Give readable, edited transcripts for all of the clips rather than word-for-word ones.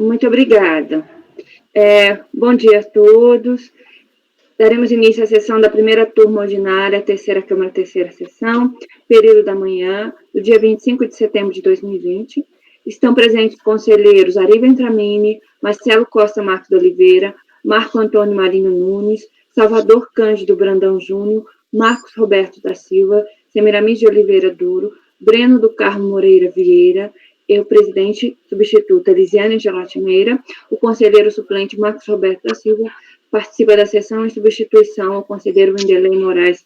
Muito obrigada. Bom dia a todos. Daremos início à sessão da primeira turma ordinária, terceira Câmara, terceira sessão, período da manhã, do dia 25 de setembro de 2020. Estão presentes conselheiros Ari Ventramini, Marcelo Costa Marques de Oliveira, Marco Antônio Marinho Nunes, Salvador Cândido Brandão Júnior, Marcos Roberto da Silva, Semiramis de Oliveira Duro, Breno do Carmo Moreira Vieira, eu, presidente substituta Elisiane Gelati Meira, o conselheiro suplente Marcos Roberto da Silva, participa da sessão em substituição ao conselheiro Wenderlei Moraes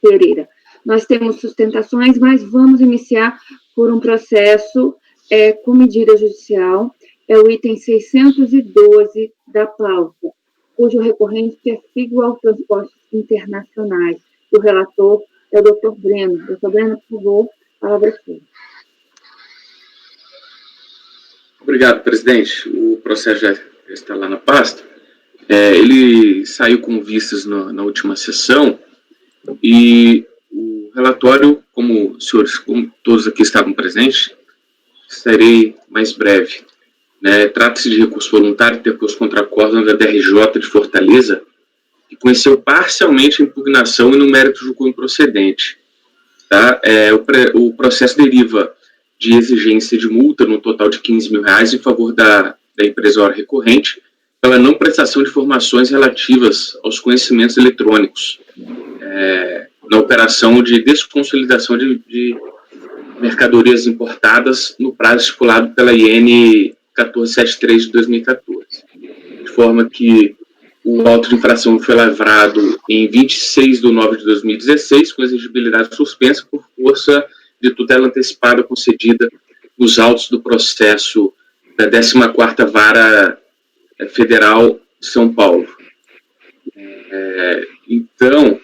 Pereira. Nós temos sustentações, mas vamos iniciar por um processo com medida judicial, é o item 612 da pauta, cujo recorrente é Figual Transportes Internacionais. O relator é o Dr. Breno. Dr. Breno, por favor, a palavra é sua. Obrigado, presidente. O processo já está lá na pasta. Ele saiu com vistas na última sessão e o relatório, como os senhores, como todos aqui estavam presentes, serei mais breve. Trata-se de recurso voluntário interposto contra a acordo da DRJ de Fortaleza, que conheceu parcialmente a impugnação e no mérito julgou improcedente. Tá? O processo deriva de exigência de multa no total de R$15 mil em favor da empresa hora recorrente pela não prestação de informações relativas aos conhecimentos eletrônicos na operação de desconsolidação de mercadorias importadas no prazo estipulado pela IN 1473 de 2014, de forma que o auto de infração foi lavrado em 26 de nove de 2016, com exigibilidade suspensa por força de tutela antecipada concedida nos autos do processo da 14ª Vara Federal de São Paulo. Então,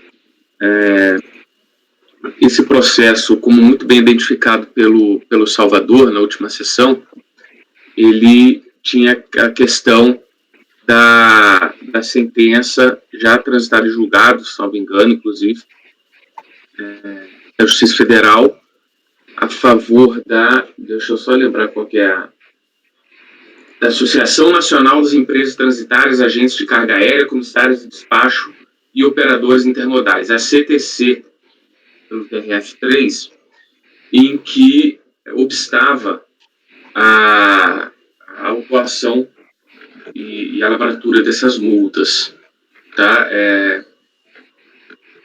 esse processo, como muito bem identificado pelo Salvador na última sessão, ele tinha a questão da sentença já transitada em julgado, se não me engano, inclusive, da Justiça Federal, a favor deixa eu só lembrar qual que é da Associação Nacional das Empresas Transitárias, Agentes de Carga Aérea, Comissários de Despacho e Operadores Intermodais, a CTC, pelo TRF3, em que obstava a autuação e a lavratura dessas multas. Tá?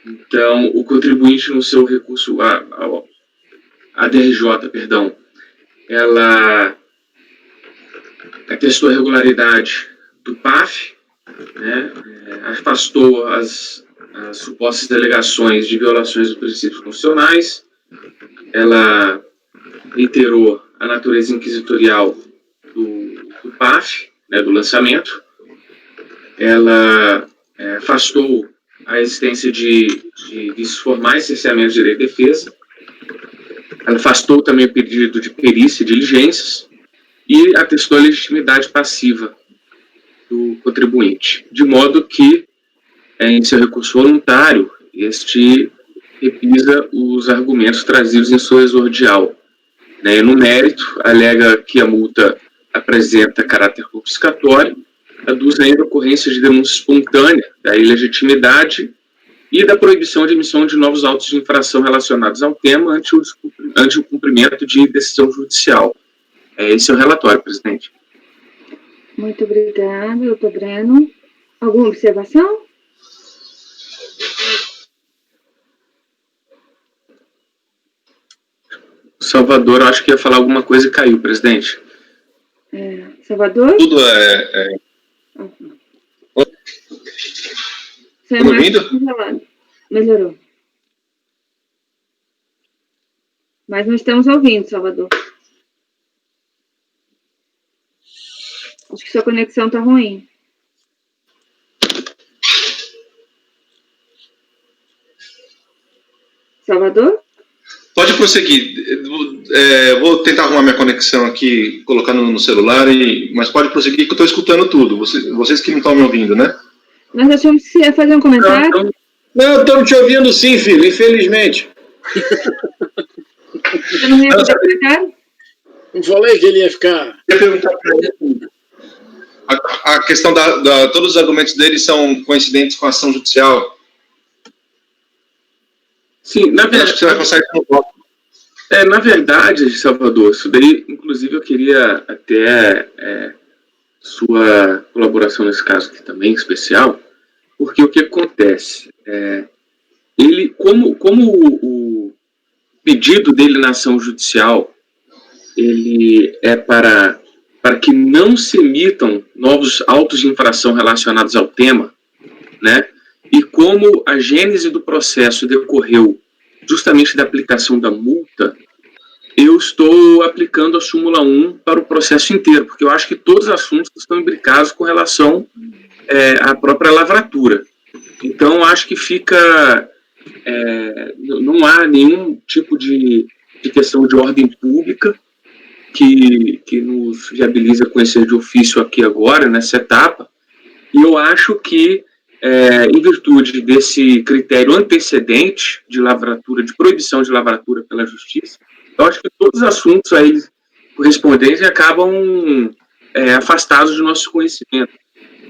Então, o contribuinte no seu recurso, a DRJ, perdão, ela atestou a regularidade do PAF, afastou as supostas delegações de violações dos princípios constitucionais, ela reiterou a natureza inquisitorial do PAF, do lançamento, ela afastou a existência de vícios formais, cerceamento de direito de defesa, ela afastou também o pedido de perícia e diligências e atestou a legitimidade passiva do contribuinte, de modo que, em seu recurso voluntário, este repisa os argumentos trazidos em sua exordial. No mérito, alega que a multa apresenta caráter confiscatório, aduz ainda a ocorrência de denúncia espontânea da ilegitimidade e da proibição de emissão de novos autos de infração relacionados ao tema ante o cumprimento de decisão judicial. Esse é o relatório, presidente. Muito obrigada, doutor Breno. Alguma observação? Salvador, eu acho que ia falar alguma coisa e caiu, presidente. Salvador? Tudo Você tá me ouvindo? Melhorou. Mas não estamos ouvindo, Salvador. Acho que sua conexão está ruim. Salvador? Pode prosseguir. Vou tentar arrumar minha conexão aqui, colocando no celular, mas pode prosseguir que eu estou escutando tudo. Vocês que não estão me ouvindo, né? Nós achamos que você ia fazer um comentário. Não, estamos te ouvindo sim, filho, infelizmente. Você não ia fazer comentário? Não falei que ele ia ficar... Eu ia perguntar para ele A questão todos os argumentos dele são coincidentes com a ação judicial. Sim, na verdade. Acho que você vai conseguir no voto. Na verdade, Salvador, isso daí, inclusive, eu queria até sua colaboração nesse caso aqui também, especial, porque o que acontece? Ele, como o pedido dele na ação judicial, ele é para que não se emitam novos autos de infração relacionados ao tema, né? E como a gênese do processo decorreu justamente da aplicação da multa, eu estou aplicando a súmula 1 para o processo inteiro, porque eu acho que todos os assuntos estão imbricados com relação à própria lavratura. Então, acho que fica... não há nenhum tipo de questão de ordem pública que nos viabiliza conhecer de ofício aqui agora, nessa etapa, e eu acho que, em virtude desse critério antecedente de lavratura, de proibição de lavratura pela justiça, eu acho que todos os assuntos a eles correspondentes acabam afastados do nosso conhecimento.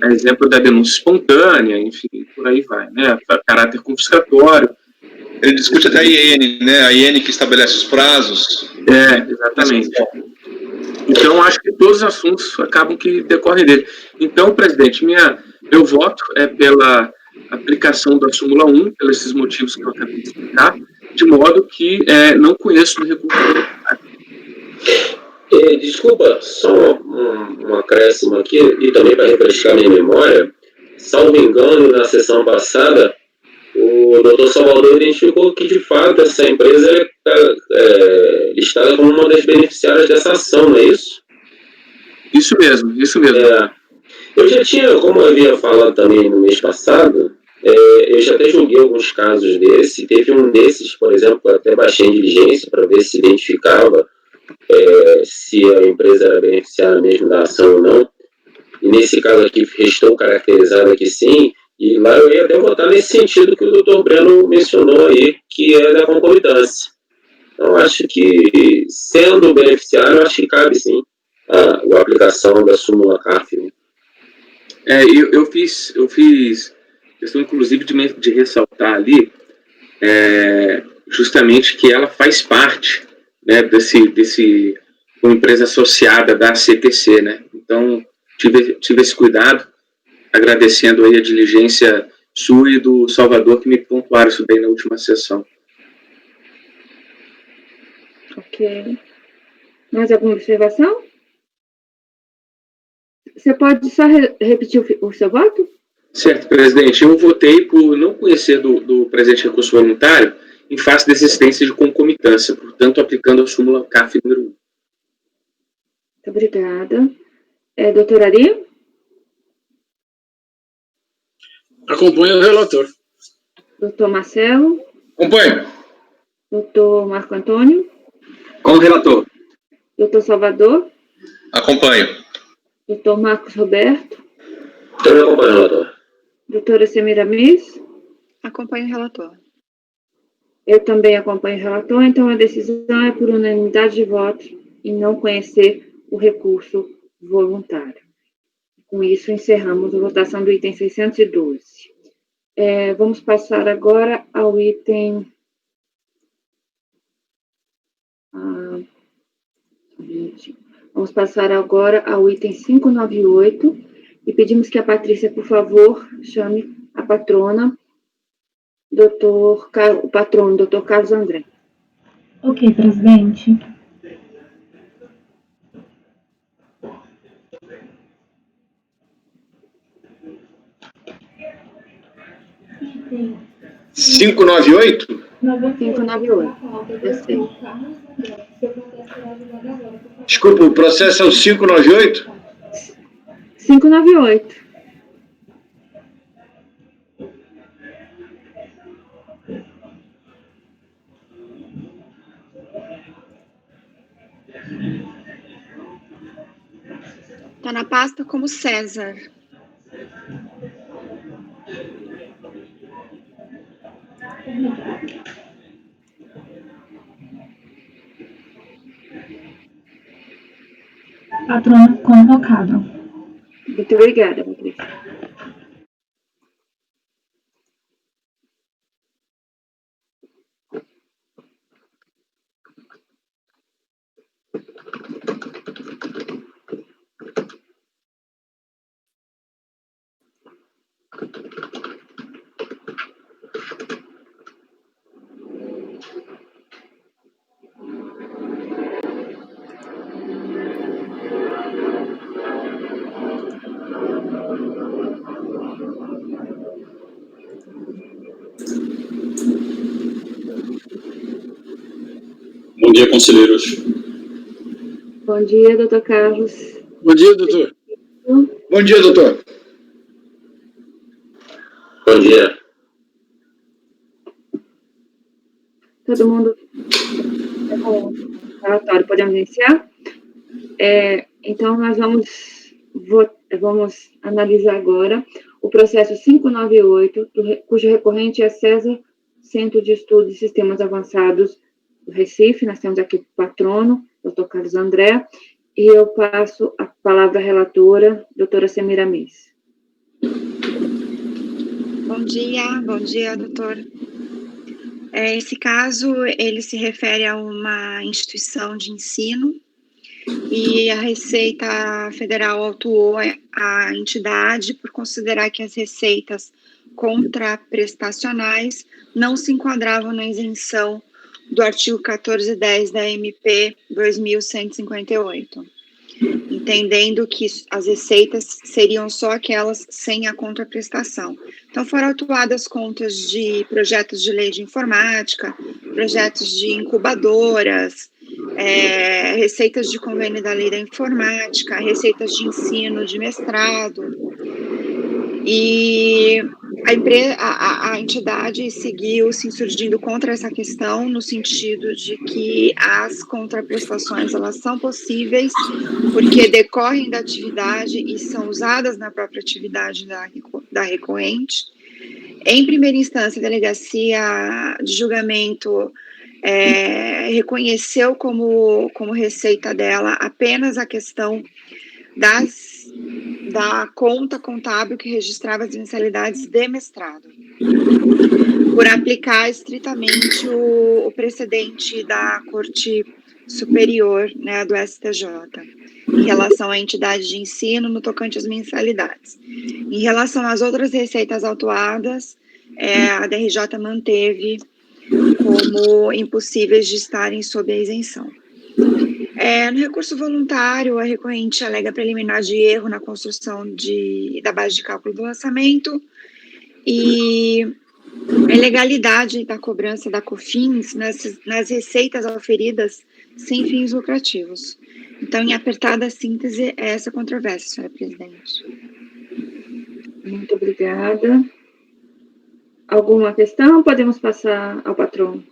Exemplo da denúncia espontânea, enfim, por aí vai, né? Caráter confiscatório. Ele discute até a IN, né? A IN que estabelece os prazos. Exatamente. Então, acho que todos os assuntos acabam que decorrem dele. Então, presidente, meu voto é pela aplicação da súmula 1, pelos esses motivos que eu acabei de explicar, de modo que não conheço o recurso. Desculpa, só um acréscimo aqui, e também para refrescar minha memória. Salvo engano, na sessão passada, o doutor Salvador identificou que, de fato, essa empresa é listada como uma das beneficiárias dessa ação, não é isso? Isso mesmo. Eu já tinha, como eu havia falado também no mês passado, eu já até julguei alguns casos desses. Teve um desses, por exemplo, até baixei em diligência para ver se identificava se a empresa era beneficiária mesmo da ação ou não. E nesse caso aqui, restou caracterizado que sim. E lá eu ia até votar nesse sentido que o doutor Breno mencionou aí, que é da concomitância. Então, acho que, sendo beneficiário, acho que cabe sim a aplicação da súmula CARF. Eu fiz questão, inclusive, de ressaltar ali justamente que ela faz parte, né, desse uma empresa associada da CTC, né? Então, tive esse cuidado, agradecendo aí a diligência sua e do Salvador que me pontuaram isso daí na última sessão. Ok. Mais alguma observação? Você pode só repetir o seu voto? Certo, presidente. Eu votei por não conhecer do presente recurso voluntário em face da existência de concomitância, portanto, aplicando a súmula CARF número 1. Muito obrigada. Doutor Ari? Acompanho o relator. Doutor Marcelo? Acompanho. Doutor Marco Antônio? Com o relator. Doutor Salvador? Acompanho. Doutor Marcos Roberto? Também acompanho o relator. Doutora Semiramis? Acompanho o relator. Eu também acompanho o relator, então a decisão é por unanimidade de votos e não conhecer o recurso voluntário. Com isso, encerramos a votação do item 612. Vamos passar agora ao item... Vamos passar agora ao item 598 e pedimos que a Patrícia, por favor, chame a patrona, o patrono, doutor Carlos André. Ok, presidente. Item 598? 598. Eu sei. Desculpa, o processo é o 598? 598. Está na pasta como César. Patrono convocado. Muito obrigada, Patrícia. Bom dia, conselheiros. Bom dia, doutor Carlos. Bom dia, doutor. Bom dia, doutor. Bom dia. Todo mundo com o relatório, podemos iniciar? Então, nós vamos analisar agora o processo 598, cujo recorrente é César, Centro de Estudos e Sistemas Avançados do Recife. Nós temos aqui o patrono, doutor Carlos André, e eu passo a palavra à relatora, doutora Semira Miss. Bom dia, doutor. Esse caso, ele se refere a uma instituição de ensino e a Receita Federal autuou a entidade por considerar que as receitas contraprestacionais não se enquadravam na isenção do artigo 1410 da MP 2158, entendendo que as receitas seriam só aquelas sem a contraprestação. Então, foram autuadas contas de projetos de lei de informática, projetos de incubadoras, receitas de convênio da lei da informática, receitas de ensino de mestrado, e a entidade seguiu se insurgindo contra essa questão, no sentido de que as contraprestações, elas são possíveis, porque decorrem da atividade e são usadas na própria atividade da recorrente. Em primeira instância, a Delegacia de Julgamento reconheceu como receita dela apenas a questão da conta contábil que registrava as mensalidades de mestrado, por aplicar estritamente o precedente da Corte Superior, né, do STJ, em relação à entidade de ensino no tocante às mensalidades. Em relação às outras receitas autuadas, a DRJ manteve como impossíveis de estarem sob a isenção. No recurso voluntário, a recorrente alega preliminar de erro na construção da base de cálculo do lançamento e a ilegalidade da cobrança da COFINS nas receitas auferidas sem fins lucrativos. Então, em apertada síntese, é essa controvérsia, senhora presidente. Muito obrigada. Alguma questão? Podemos passar ao patrono.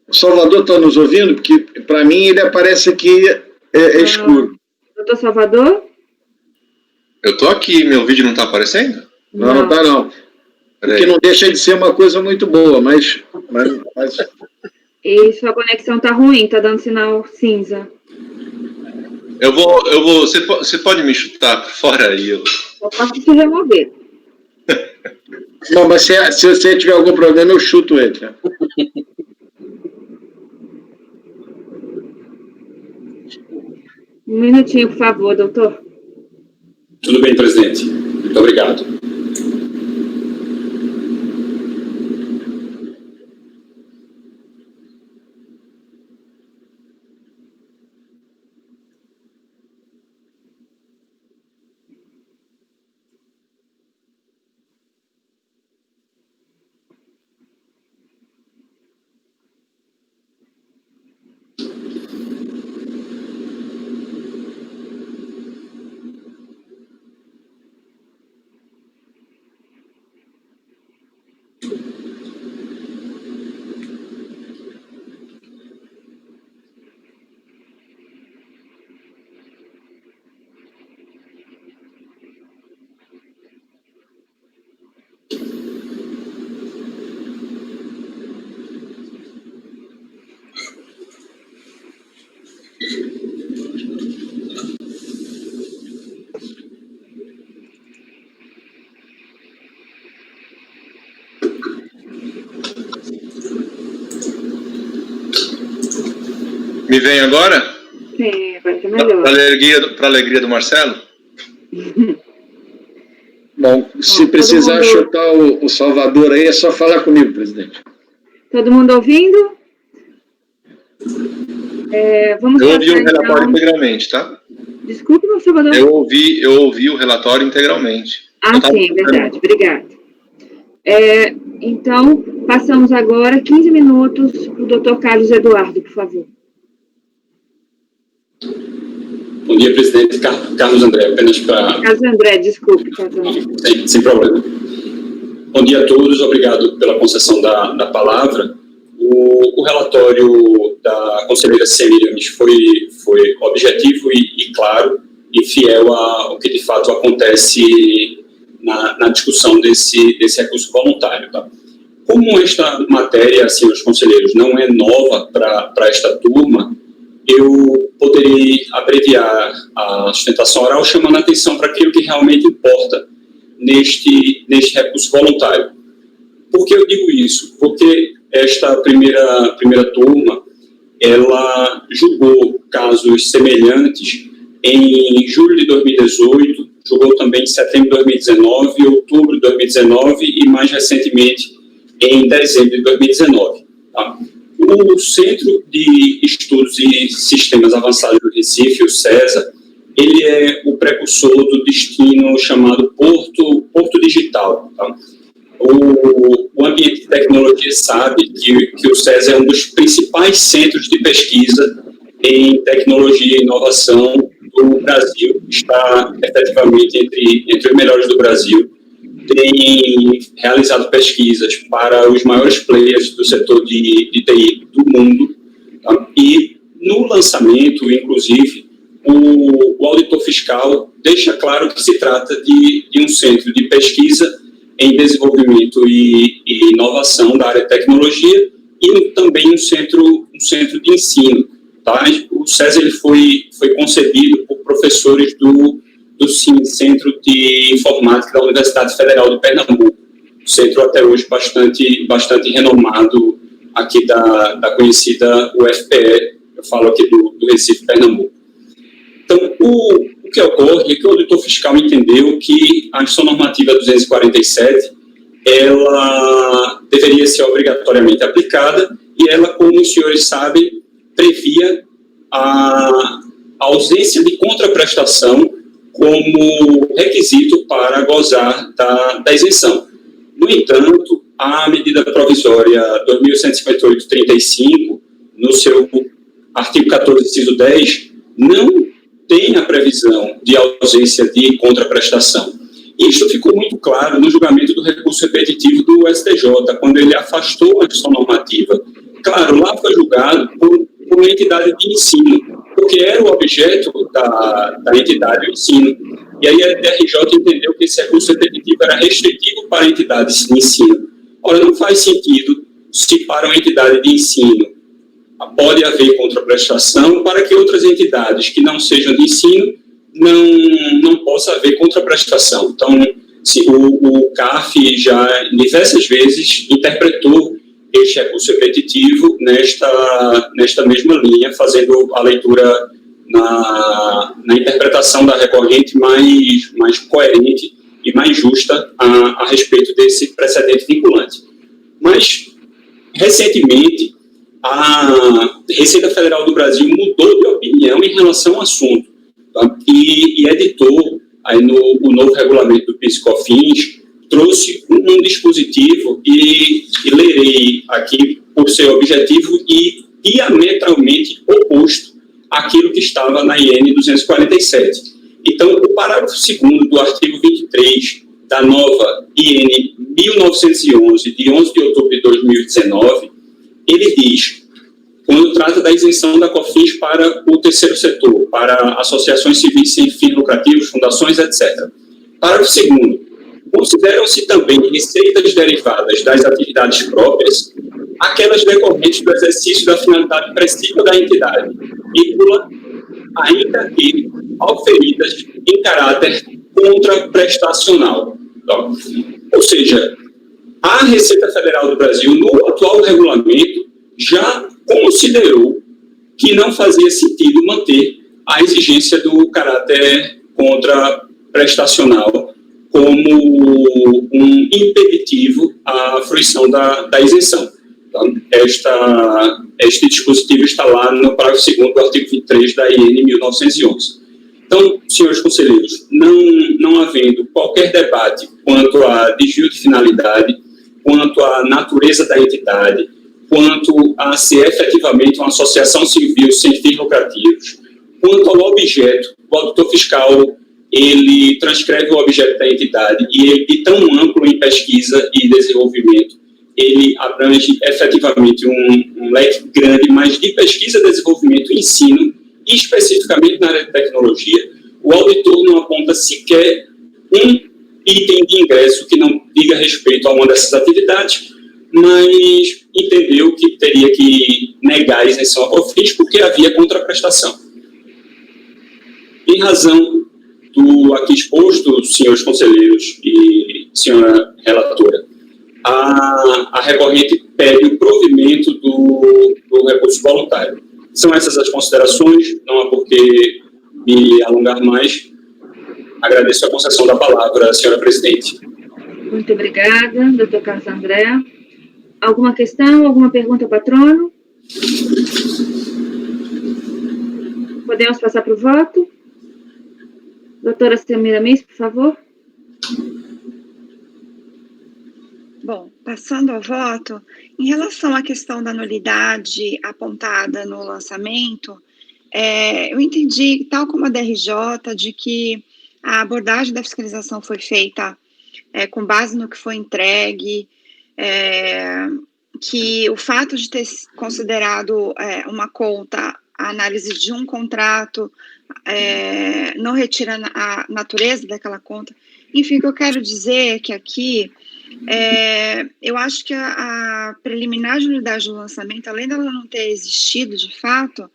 O Salvador está nos ouvindo? Porque, para mim, ele aparece aqui escuro. Doutor Salvador? Eu estou aqui, meu vídeo não está aparecendo? Não está, não. Porque não deixa de ser uma coisa muito boa, mas... E sua conexão está ruim, está dando sinal cinza. Você pode me chutar por fora aí? Eu posso te remover. Não, mas se você tiver algum problema, eu chuto ele. Né? Um minutinho, por favor, doutor. Tudo bem, presidente. Muito obrigado. Me vem agora? Sim, agora está melhor. Para alegria do Marcelo? Bom, se precisar chutar o Salvador aí, é só falar comigo, presidente. Todo mundo ouvindo? Vamos eu ouvi o relatório então integralmente, tá? Desculpe, meu Salvador. Eu ouvi o relatório integralmente. Sim, verdade. Obrigada. Então, passamos agora 15 minutos para o doutor Carlos Eduardo, por favor. Bom dia, presidente. Carlos André, apenas para... Carlos André, desculpe. Carlos André. Sem problema. Bom dia a todos, obrigado pela concessão da palavra. O relatório da conselheira Semiramis foi objetivo e claro e fiel ao que de fato acontece na discussão desse recurso voluntário. Tá? Como esta matéria, assim, os conselheiros, não é nova para esta turma, eu poderia abreviar a sustentação oral chamando a atenção para aquilo que realmente importa neste recurso voluntário. Por que eu digo isso? Porque esta primeira turma, ela julgou casos semelhantes em julho de 2018, julgou também em setembro de 2019, outubro de 2019 e, mais recentemente, em dezembro de 2019. Tá? O Centro de Estudos e Sistemas Avançados do Recife, o CESA, ele é o precursor do destino chamado Porto Digital. Tá? O ambiente de tecnologia sabe que o CESA é um dos principais centros de pesquisa em tecnologia e inovação do Brasil, está efetivamente entre os melhores do Brasil, tem realizado pesquisas para os maiores players do setor de TI do mundo, tá? E no lançamento, inclusive, o auditor fiscal deixa claro que se trata de um centro de pesquisa em desenvolvimento e inovação da área de tecnologia e também um centro de ensino. Tá? O CESA ele foi concebido por professores do Centro de Informática da Universidade Federal de Pernambuco, centro até hoje bastante renomado aqui da conhecida UFPE, eu falo aqui do Recife, Pernambuco. Então, o que ocorre é que o auditor fiscal entendeu que a Instrução Normativa 247, ela deveria ser obrigatoriamente aplicada e ela, como os senhores sabem, previa a ausência de contraprestação como requisito para gozar da isenção. No entanto, a medida provisória 2158/35, no seu artigo 14, inciso 10, não tem a previsão de ausência de contraprestação. Isso ficou muito claro no julgamento do recurso repetitivo do STJ, quando ele afastou a Instrução Normativa. Claro, lá foi julgado por uma entidade de ensino, porque era o objeto da entidade de ensino. E aí a TRJ entendeu que esse recurso repetitivo era restritivo para entidades de ensino. Ora, não faz sentido se para uma entidade de ensino pode haver contraprestação, para que outras entidades que não sejam de ensino não possa haver contraprestação. Então, o CARF já diversas vezes interpretou este recurso repetitivo nesta mesma linha, fazendo a leitura na interpretação da recorrente mais coerente e mais justa a respeito desse precedente vinculante. Mas, recentemente, a Receita Federal do Brasil mudou de opinião em relação ao assunto, tá? E editou, aí o novo regulamento do PIS/COFINS, trouxe um dispositivo e lerei aqui por ser objetivo e diametralmente oposto àquilo que estava na IN 247. Então, o parágrafo 2º do artigo 23 da nova IN 1911, de 11 de outubro de 2019, ele diz, quando trata da isenção da COFINS para o terceiro setor, para associações civis sem fins lucrativos, fundações, etc. Parágrafo 2º. Consideram-se também receitas derivadas das atividades próprias aquelas decorrentes do exercício da finalidade principal da entidade, vírgula, ainda que auferidas em caráter contraprestacional. Então, ou seja, a Receita Federal do Brasil, no atual regulamento, já considerou que não fazia sentido manter a exigência do caráter contraprestacional como um impeditivo à fruição da isenção. Então, este dispositivo está lá no parágrafo 2º do artigo 23 da IN 1911. Então, senhores conselheiros, não havendo qualquer debate quanto a desvio de finalidade, quanto à natureza da entidade, quanto a ser efetivamente uma associação civil sem fins lucrativos, quanto ao objeto, o auditor fiscal, ele transcreve o objeto da entidade e ele, de tão amplo em pesquisa e desenvolvimento, ele abrange efetivamente um leque grande, mas de pesquisa, desenvolvimento e ensino, e especificamente na área de tecnologia. O auditor não aponta sequer um item de ingresso que não diga respeito a uma dessas atividades, mas entendeu que teria que negar a isenção a COFINS porque havia contraprestação. Em razão do aqui exposto, senhores conselheiros e senhora relatora, a recorrente pede o provimento do recurso voluntário. São essas as considerações, não há por que me alongar mais. Agradeço a concessão da palavra, senhora presidente. Muito obrigada, doutor Carlos André. Alguma questão, alguma pergunta, patrono? Podemos passar para o voto? Doutora Semiramis, por favor. Bom, passando ao voto, em relação à questão da nulidade apontada no lançamento, eu entendi, tal como a DRJ, de que a abordagem da fiscalização foi feita com base no que foi entregue, que o fato de ter considerado uma conta a análise de um contrato não retira a natureza daquela conta. Enfim, o que eu quero dizer é que aqui eu acho que a preliminar de nulidade do lançamento, além dela não ter existido de fato,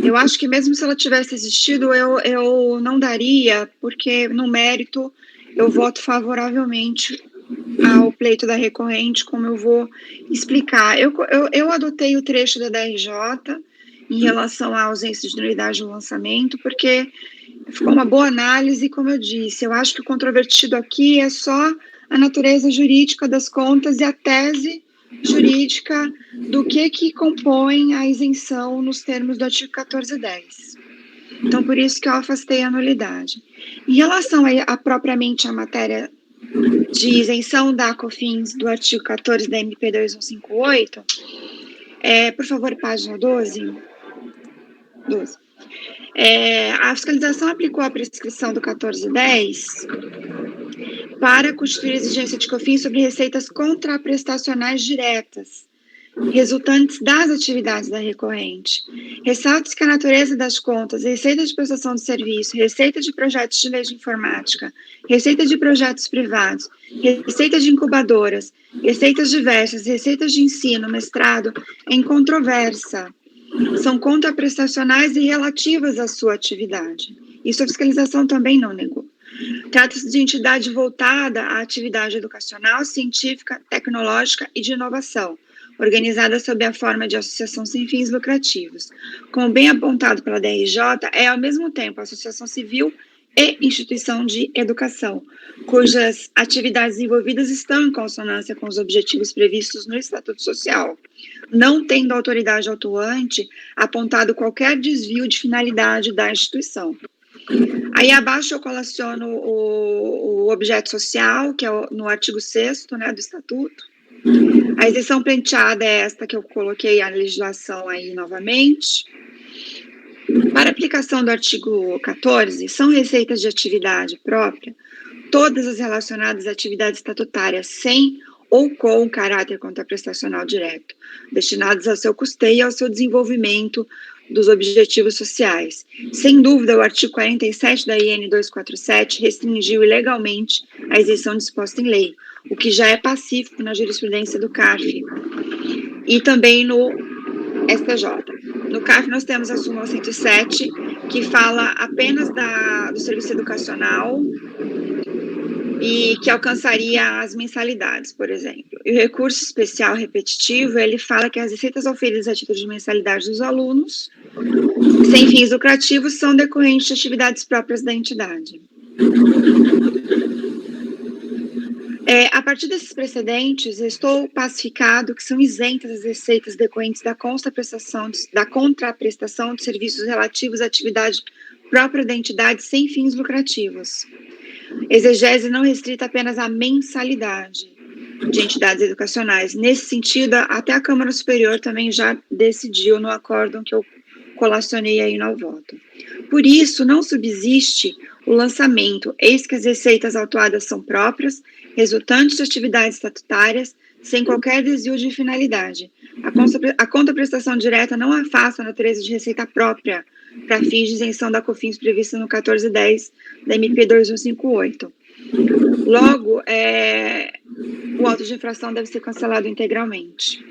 eu acho que mesmo se ela tivesse existido, eu não daria, porque no mérito eu voto favoravelmente ao pleito da recorrente, como eu vou explicar. Eu adotei o trecho da DRJ em relação à ausência de nulidade do lançamento, porque ficou uma boa análise, como eu disse. Eu acho que o controvertido aqui é só a natureza jurídica das contas e a tese jurídica do que compõe a isenção nos termos do artigo 1410. Então, por isso que eu afastei a nulidade. Em relação a propriamente a matéria de isenção da COFINS do artigo 14 da MP 2158, por favor, página 12. A fiscalização aplicou a prescrição do 1410 para constituir exigência de COFINS sobre receitas contraprestacionais diretas, resultantes das atividades da recorrente. Ressalta-se que a natureza das contas, receita de prestação de serviço, receita de projetos de lei de informática, receita de projetos privados, receita de incubadoras, receitas diversas, receitas de ensino, mestrado, em controvérsia. São contraprestacionais e relativas à sua atividade. Isso a fiscalização também não negou. Trata-se de entidade voltada à atividade educacional, científica, tecnológica e de inovação, organizada sob a forma de associação sem fins lucrativos. Como bem apontado pela DRJ, é ao mesmo tempo associação civil e instituição de educação, cujas atividades envolvidas estão em consonância com os objetivos previstos no Estatuto Social, não tendo a autoridade autuante apontado qualquer desvio de finalidade da instituição. Aí abaixo eu colaciono o objeto social, que é no artigo 6º, né, do Estatuto. A isenção pleiteada é esta que eu coloquei a legislação aí novamente. Para aplicação do artigo 14, são receitas de atividade própria, todas as relacionadas a atividades estatutárias sem ou com caráter contraprestacional direto, destinadas ao seu custeio e ao seu desenvolvimento dos objetivos sociais. Sem dúvida, o artigo 47 da IN 247 restringiu ilegalmente a isenção disposta em lei, o que já é pacífico na jurisprudência do CARF e também no STJ. No CARF nós temos a súmula 107, que fala apenas do serviço educacional e que alcançaria as mensalidades, por exemplo. E o recurso especial repetitivo, ele fala que as receitas oferidas a título de mensalidade dos alunos, sem fins lucrativos, são decorrentes de atividades próprias da entidade. A partir desses precedentes, eu estou pacificado que são isentas as receitas decorrentes da contraprestação de serviços relativos à atividade própria da entidade sem fins lucrativos. Exegese não restrita apenas à mensalidade de entidades educacionais. Nesse sentido, até a Câmara Superior também já decidiu no acórdão que eu colacionei aí no voto. Por isso, não subsiste o lançamento, eis que as receitas autuadas são próprias, resultantes de atividades estatutárias, sem qualquer desvio de finalidade. A contraprestação direta não afasta a natureza de receita própria para fins de isenção da COFINS prevista no 1410 da MP 2158. Logo, o auto de infração deve ser cancelado integralmente.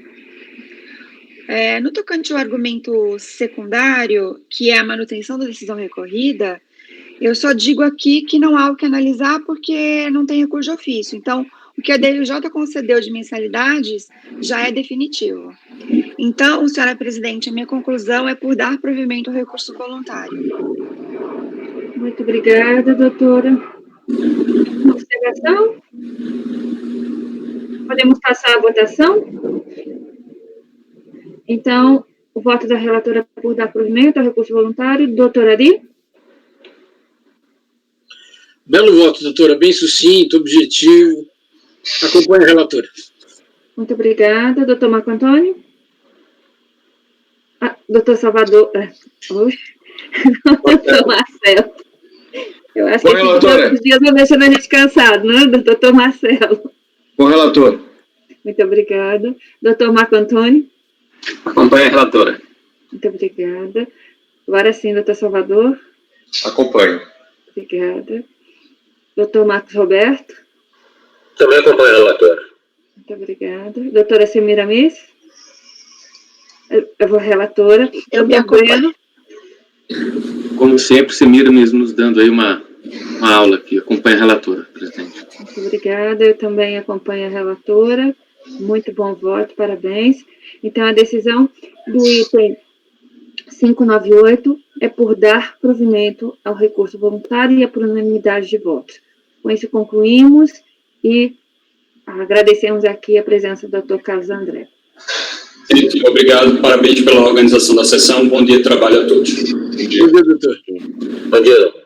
No tocante ao argumento secundário, que é a manutenção da decisão recorrida, eu só digo aqui que não há o que analisar porque não tem recurso de ofício. Então, o que a DRJ concedeu de mensalidades já é definitivo. Então, senhora presidente, a minha conclusão é por dar provimento ao recurso voluntário. Muito obrigada, doutora. Observação? Podemos passar à votação? Então, o voto da relatora por dar provimento ao recurso voluntário. Doutora Ari? Belo voto, doutora, bem sucinto, objetivo. Acompanhe a relatora. Muito obrigada. Doutor Marco Antônio? Doutor Salvador. Doutor Marcelo. Eu acho que todos os dias vão deixando a gente cansado, né, doutor Marcelo? Com o relator. Muito obrigada. Doutor Marco Antônio? Acompanhe a relatora. Muito obrigada. Agora sim, doutor Salvador? Acompanho. Obrigada. Doutor Marcos Roberto? Também acompanho a relatora. Muito obrigada. Doutora Semira Miss? Eu vou relatora. Eu me acompanho. Como sempre, Semira mesmo nos dando aí uma aula aqui. Acompanha a relatora, presidente. Muito obrigada. Eu também acompanho a relatora. Muito bom voto, parabéns. Então, a decisão do item 598 é por dar provimento ao recurso voluntário e a por unanimidade de votos. Com isso, concluímos e agradecemos aqui a presença do Dr. Carlos André. Obrigado, parabéns pela organização da sessão. Bom dia de trabalho a todos. Bom dia, doutor. Bom dia.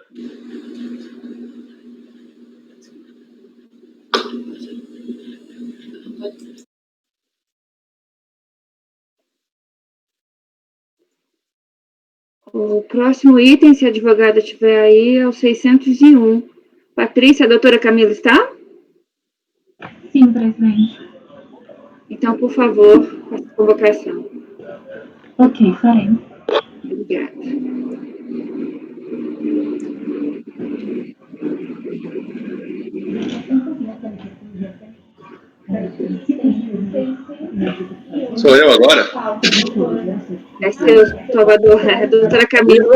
O próximo item, se a advogada estiver aí, é o 601. Patrícia, a doutora Camila está? Sim, presidente. Então, por favor, faça a convocação. Ok, farei. Obrigada. Sou eu agora? É seu, Salvador, a doutora Camila.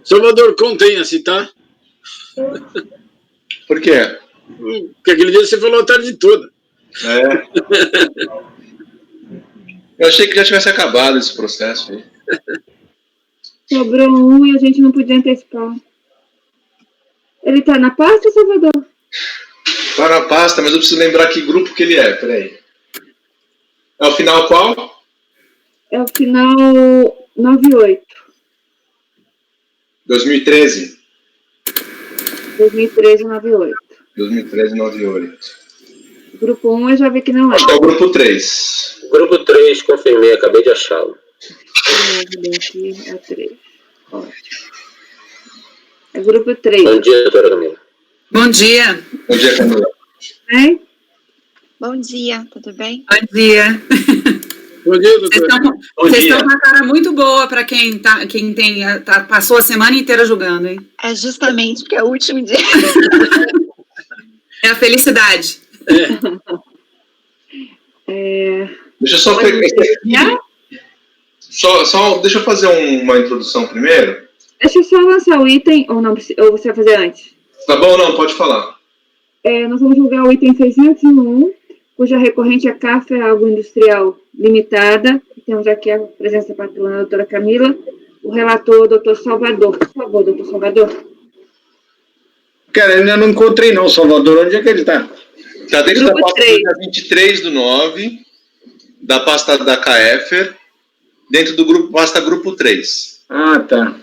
Salvador, contenha-se, tá? Por quê? Porque aquele dia você falou a tarde toda. Eu achei que já tivesse acabado esse processo aí. Sobrou um e a gente não podia antecipar. Ele está na pasta, Salvador? Está na pasta, mas eu preciso lembrar que grupo que ele é. Peraí. É o final qual? É o final 98. 2013. 2013, 98. 2013, 98. Grupo 1 eu já vi que não é. Acho que é o grupo 3. Grupo 3, confirmei, acabei de achá-lo. Aqui é 3. Ótimo. É grupo 3. Bom dia, doutora Camila. Bom dia. Bom dia, Camila. Hein? Bom dia, tudo bem? Bom dia. Bom dia, doutor. Vocês estão com uma cara muito boa para quem passou a semana inteira julgando, hein? É justamente porque é o último dia. É a felicidade. Deixa eu só pegar. Só deixa eu fazer uma introdução primeiro. Deixa eu só lançar o item, ou não, ou você vai fazer antes? Tá bom, não, pode falar. Nós vamos julgar o item 601, cuja recorrente é CAF Agroindustrial Limitada. Temos aqui a presença da patrona, a doutora Camila, o relator, o doutor Salvador. Por favor, doutor Salvador. Cara, eu ainda não encontrei não, Salvador. Onde é que ele está? Está dentro da pasta 23/9, da pasta da CAEFER, dentro do grupo, pasta grupo 3. Ah, tá.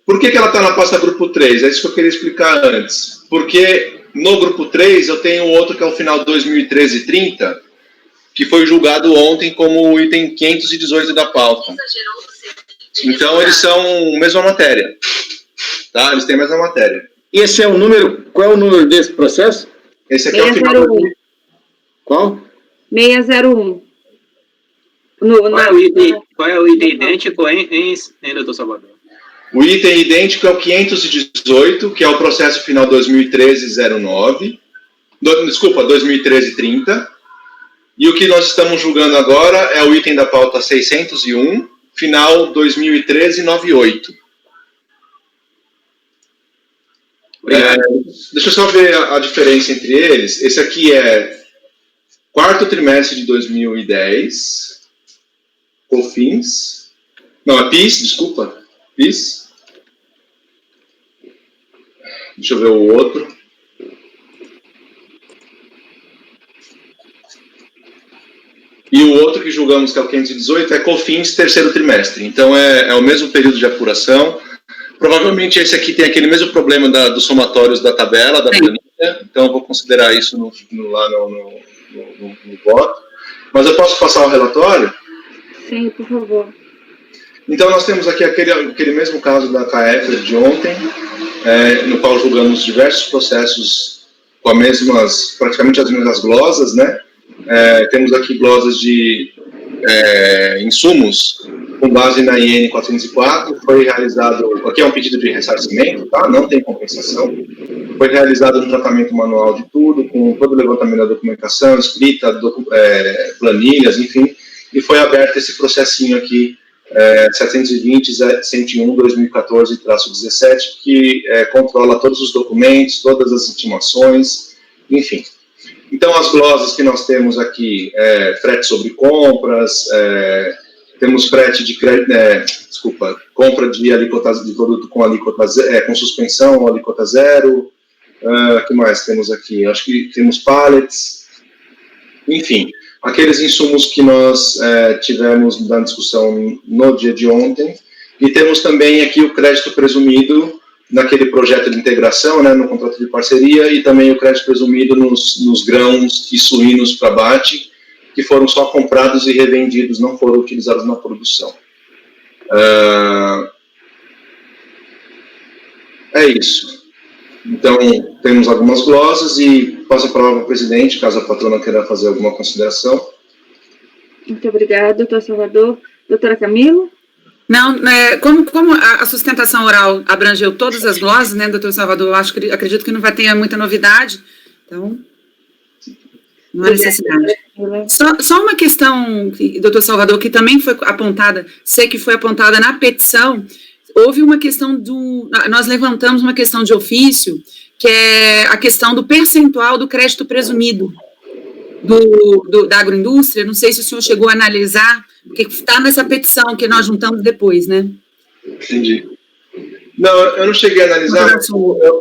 Por que ela está na pasta grupo 3? É isso que eu queria explicar antes. Porque no grupo 3 eu tenho outro que é o final 2013-30, que foi julgado ontem como o item 518 da pauta. Então eles são a mesma matéria. Tá? Eles têm a mesma matéria. E esse é o número, qual é o número desse processo? Esse aqui é o final. Qual? 601. Qual é o item idêntico, hein, doutor Salvador? O item idêntico é o 518, que é o processo final 2013-09. Desculpa, 2013-30. E o que nós estamos julgando agora é o item da pauta 601, final 2013-98. Deixa eu só ver a diferença entre eles. Esse aqui é quarto trimestre de 2010, COFINS, não, é PIS, desculpa, PIS. Deixa eu ver o outro. E o outro que julgamos, que é o 518, é COFINS, terceiro trimestre. Então, é o mesmo período de apuração. Provavelmente esse aqui tem aquele mesmo problema dos somatórios da tabela, da planilha. Então, eu vou considerar isso lá no voto. Mas eu posso passar o relatório? Sim, por favor. Então, nós temos aqui aquele mesmo caso da CAEFER de ontem, no qual julgamos diversos processos com praticamente as mesmas glosas, né? Temos aqui glosas de insumos com base na IN 404, foi realizado, aqui é um pedido de ressarcimento, tá? Não tem compensação, foi realizado um tratamento manual de tudo, com todo o levantamento da documentação, escrita, planilhas, enfim, e foi aberto esse processinho aqui, 720-101-2014-17, que controla todos os documentos, todas as intimações, enfim. Então, as glosas que nós temos aqui, frete sobre compras, temos frete de compra de alíquota de produto com alíquota com suspensão ou alíquota zero. O que mais temos aqui? Acho que temos pallets. Enfim, aqueles insumos que nós tivemos na discussão no dia de ontem. E temos também aqui o crédito presumido naquele projeto de integração, né, no contrato de parceria, e também o crédito presumido nos grãos e suínos para abate, que foram só comprados e revendidos, não foram utilizados na produção. É isso. Então, temos algumas glosas e passo a palavra para o presidente, caso a patrona queira fazer alguma consideração. Muito obrigada, doutor Salvador. Doutora Camila? Não, como a sustentação oral abrangeu todas as glosas, né, doutor Salvador, acredito que não vai ter muita novidade, então não há necessidade. Só uma questão, doutor Salvador, que também foi apontada, sei que foi apontada na petição, houve uma questão nós levantamos uma questão de ofício, que é a questão do percentual do crédito presumido da agroindústria. Não sei se o senhor chegou a analisar, porque está nessa petição que nós juntamos depois, né? Entendi. Não, eu não cheguei a analisar,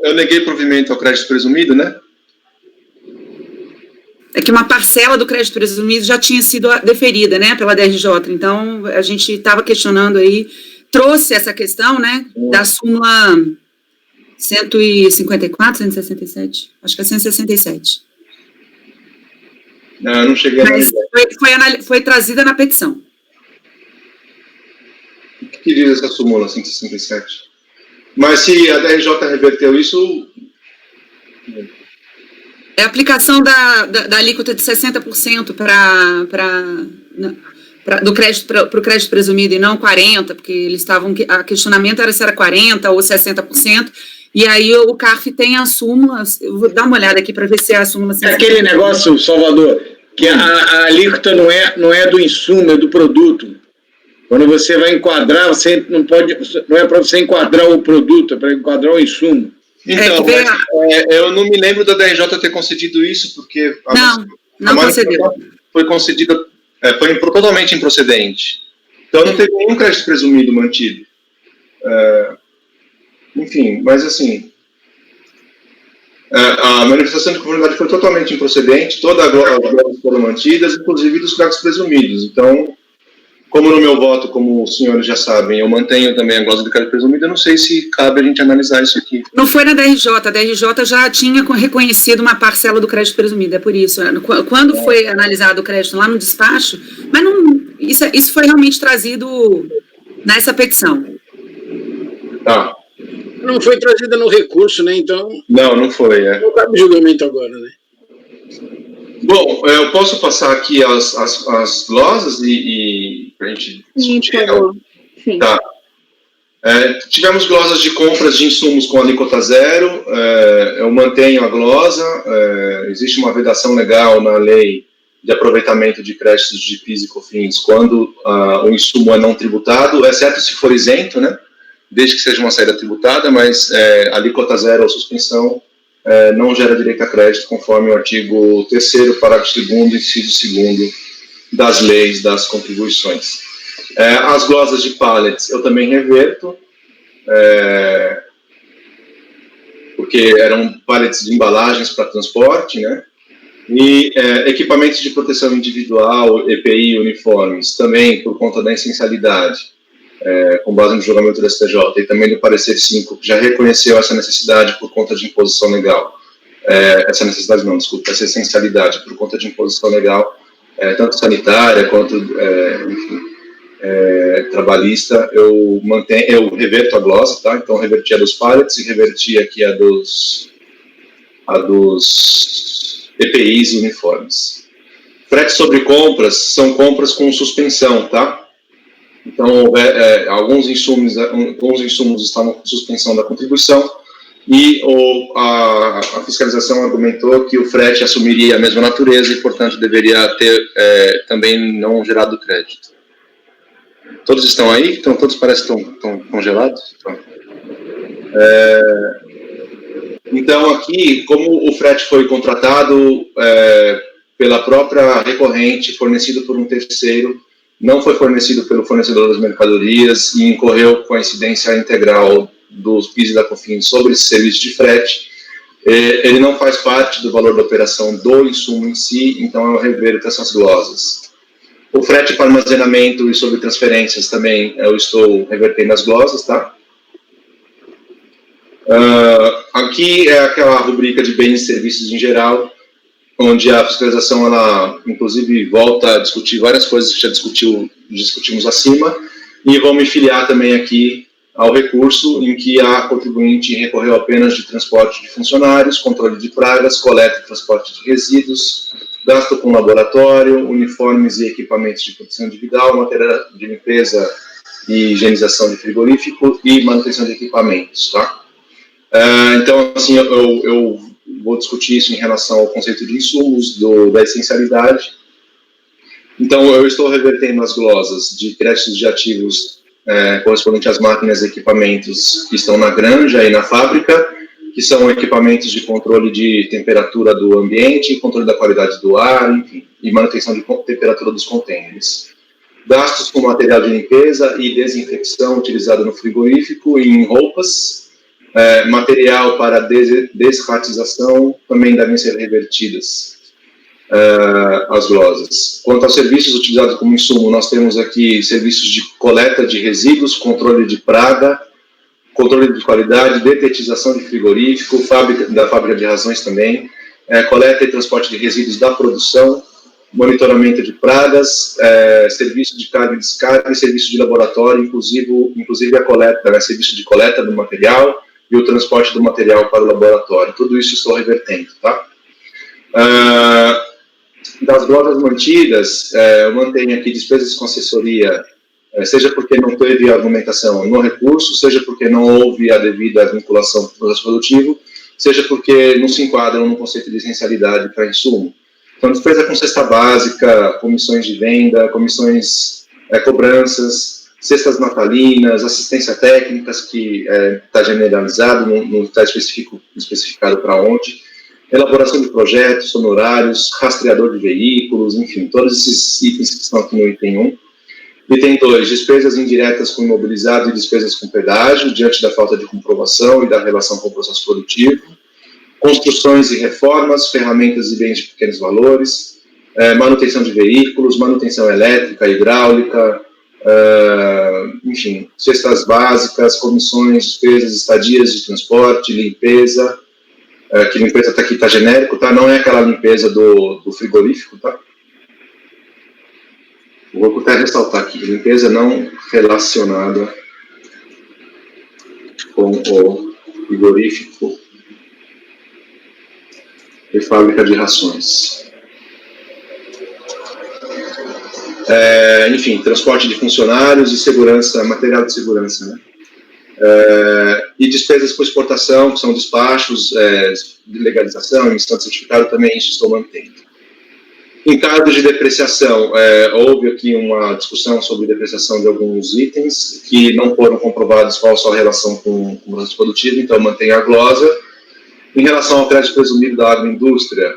eu neguei provimento ao crédito presumido, né? É que uma parcela do crédito presumido já tinha sido deferida, né, pela DRJ, então a gente estava questionando aí, trouxe essa questão, né, da súmula 154, 167, acho que é 167. Não, eu não cheguei a analisar. Mas foi trazida na petição. O que diz essa súmula 167? Mas se a DRJ reverteu isso... É a aplicação da alíquota de 60% do crédito para o crédito presumido e não 40%, porque eles estavam... A questionamento era se era 40% ou 60%, e aí o CARF tem a súmula, eu vou dar uma olhada aqui para ver se é a súmula... É aquele negócio, Salvador, que a alíquota não é do insumo, é do produto. Quando você vai enquadrar, você não é para você enquadrar o produto, é para enquadrar o insumo. Então, eu não me lembro da DRJ ter concedido isso, porque não concedeu. Foi concedida, foi totalmente improcedente. Então, não teve nenhum crédito presumido mantido. Enfim, mas assim, a manifestação de conformidade foi totalmente improcedente, todas as glosas foram mantidas, inclusive dos créditos presumidos. Então, como no meu voto, como os senhores já sabem, eu mantenho também a glosa de crédito presumido, eu não sei se cabe a gente analisar isso aqui. Não foi na DRJ, a DRJ já tinha reconhecido uma parcela do crédito presumido, é por isso. Quando foi analisado o crédito lá no despacho, mas não, isso foi realmente trazido nessa petição. Tá. Não foi trazida no recurso, né, então... Não foi, Não cabe julgamento agora, né? Bom, eu posso passar aqui as glosas e para a gente discutir? Por favor. Sim. Tá. Tivemos glosas de compras de insumos com alíquota zero, eu mantenho a glosa, existe uma vedação legal na lei de aproveitamento de créditos de PIS e COFINS quando o insumo é não tributado, exceto se for isento, né? Desde que seja uma saída tributada, mas alíquota zero ou suspensão não gera direito a crédito, conforme o artigo 3º, parágrafo 2º, inciso 2º das leis das contribuições. As glosas de pallets eu também reverto, porque eram pallets de embalagens para transporte, né? E equipamentos de proteção individual, EPI, uniformes, também por conta da essencialidade, com base no julgamento do STJ, e também do parecer 5, que já reconheceu essa necessidade por conta de imposição legal. Essa necessidade não, desculpa, essa essencialidade por conta de imposição legal, tanto sanitária quanto, enfim, trabalhista, eu reverto a glosa, tá? Então, reverti a dos pallets e reverti aqui a dos EPIs e uniformes. Frete sobre compras são compras com suspensão, tá? Então, alguns insumos estavam com suspensão da contribuição e a fiscalização argumentou que o frete assumiria a mesma natureza e, portanto, deveria ter também não gerado crédito. Todos estão aí? Então, todos parecem que estão congelados? Então, aqui, como o frete foi contratado pela própria recorrente, fornecido por um terceiro, não foi fornecido pelo fornecedor das mercadorias e incorreu com a incidência integral dos PIS e da COFINS sobre esse serviço de frete, ele não faz parte do valor da operação do insumo em si, então eu reverto essas glosas. O frete para armazenamento e sobre transferências também eu estou revertendo as glosas, tá? Aqui é aquela rubrica de bens e serviços em geral, onde a fiscalização, ela, inclusive, volta a discutir várias coisas que já discutimos acima, e vou me filiar também aqui ao recurso em que a contribuinte recorreu apenas de transporte de funcionários, controle de pragas, coleta e transporte de resíduos, gasto com laboratório, uniformes e equipamentos de proteção individual, matéria de limpeza e higienização de frigorífico e manutenção de equipamentos, tá? Então, assim, eu vou discutir isso em relação ao conceito de insumos, da essencialidade. Então, eu estou revertendo as glosas de créditos de ativos correspondentes às máquinas e equipamentos que estão na granja e na fábrica, que são equipamentos de controle de temperatura do ambiente, controle da qualidade do ar, enfim, e manutenção de temperatura dos contêineres. Gastos com material de limpeza e desinfecção utilizado no frigorífico e em roupas, material para desratização também devem ser revertidas as glosas. Quanto aos serviços utilizados como insumo, nós temos aqui serviços de coleta de resíduos, controle de praga, controle de qualidade, detetização de frigorífico, da fábrica de rações também, coleta e transporte de resíduos da produção, monitoramento de pragas, serviço de carga e descarga e serviço de laboratório, inclusive a coleta, serviço de coleta do material e o transporte do material para o laboratório. Tudo isso estou revertendo, tá? Das glosas mantidas, eu mantenho aqui despesas com assessoria, seja porque não teve argumentação no recurso, seja porque não houve a devida vinculação com o processo produtivo, seja porque não se enquadram no conceito de essencialidade para insumo. Então, despesa com cesta básica, comissões de venda, comissões, cobranças, cestas natalinas, assistência técnica, que está generalizado, não está especificado para onde, elaboração de projetos, honorários, rastreador de veículos, enfim, todos esses itens que estão aqui no item 1. Item 2, despesas indiretas com imobilizado e despesas com pedágio, diante da falta de comprovação e da relação com o processo produtivo. Construções e reformas, ferramentas e bens de pequenos valores, manutenção de veículos, manutenção elétrica, hidráulica, enfim, cestas básicas, comissões, despesas, estadias de transporte, limpeza, que limpeza aqui está genérico, tá? Não é aquela limpeza do frigorífico, tá? Vou até ressaltar aqui, limpeza não relacionada com o frigorífico e fábrica de rações. Enfim, transporte de funcionários e segurança, material de segurança, né? E despesas com exportação, que são despachos, de legalização, emissão de certificado, também isso estou mantendo. Encargos de depreciação, houve aqui uma discussão sobre depreciação de alguns itens que não foram comprovados qual a sua relação com o processo produtivo, então mantenho a glosa. Em relação ao crédito presumido da agroindústria,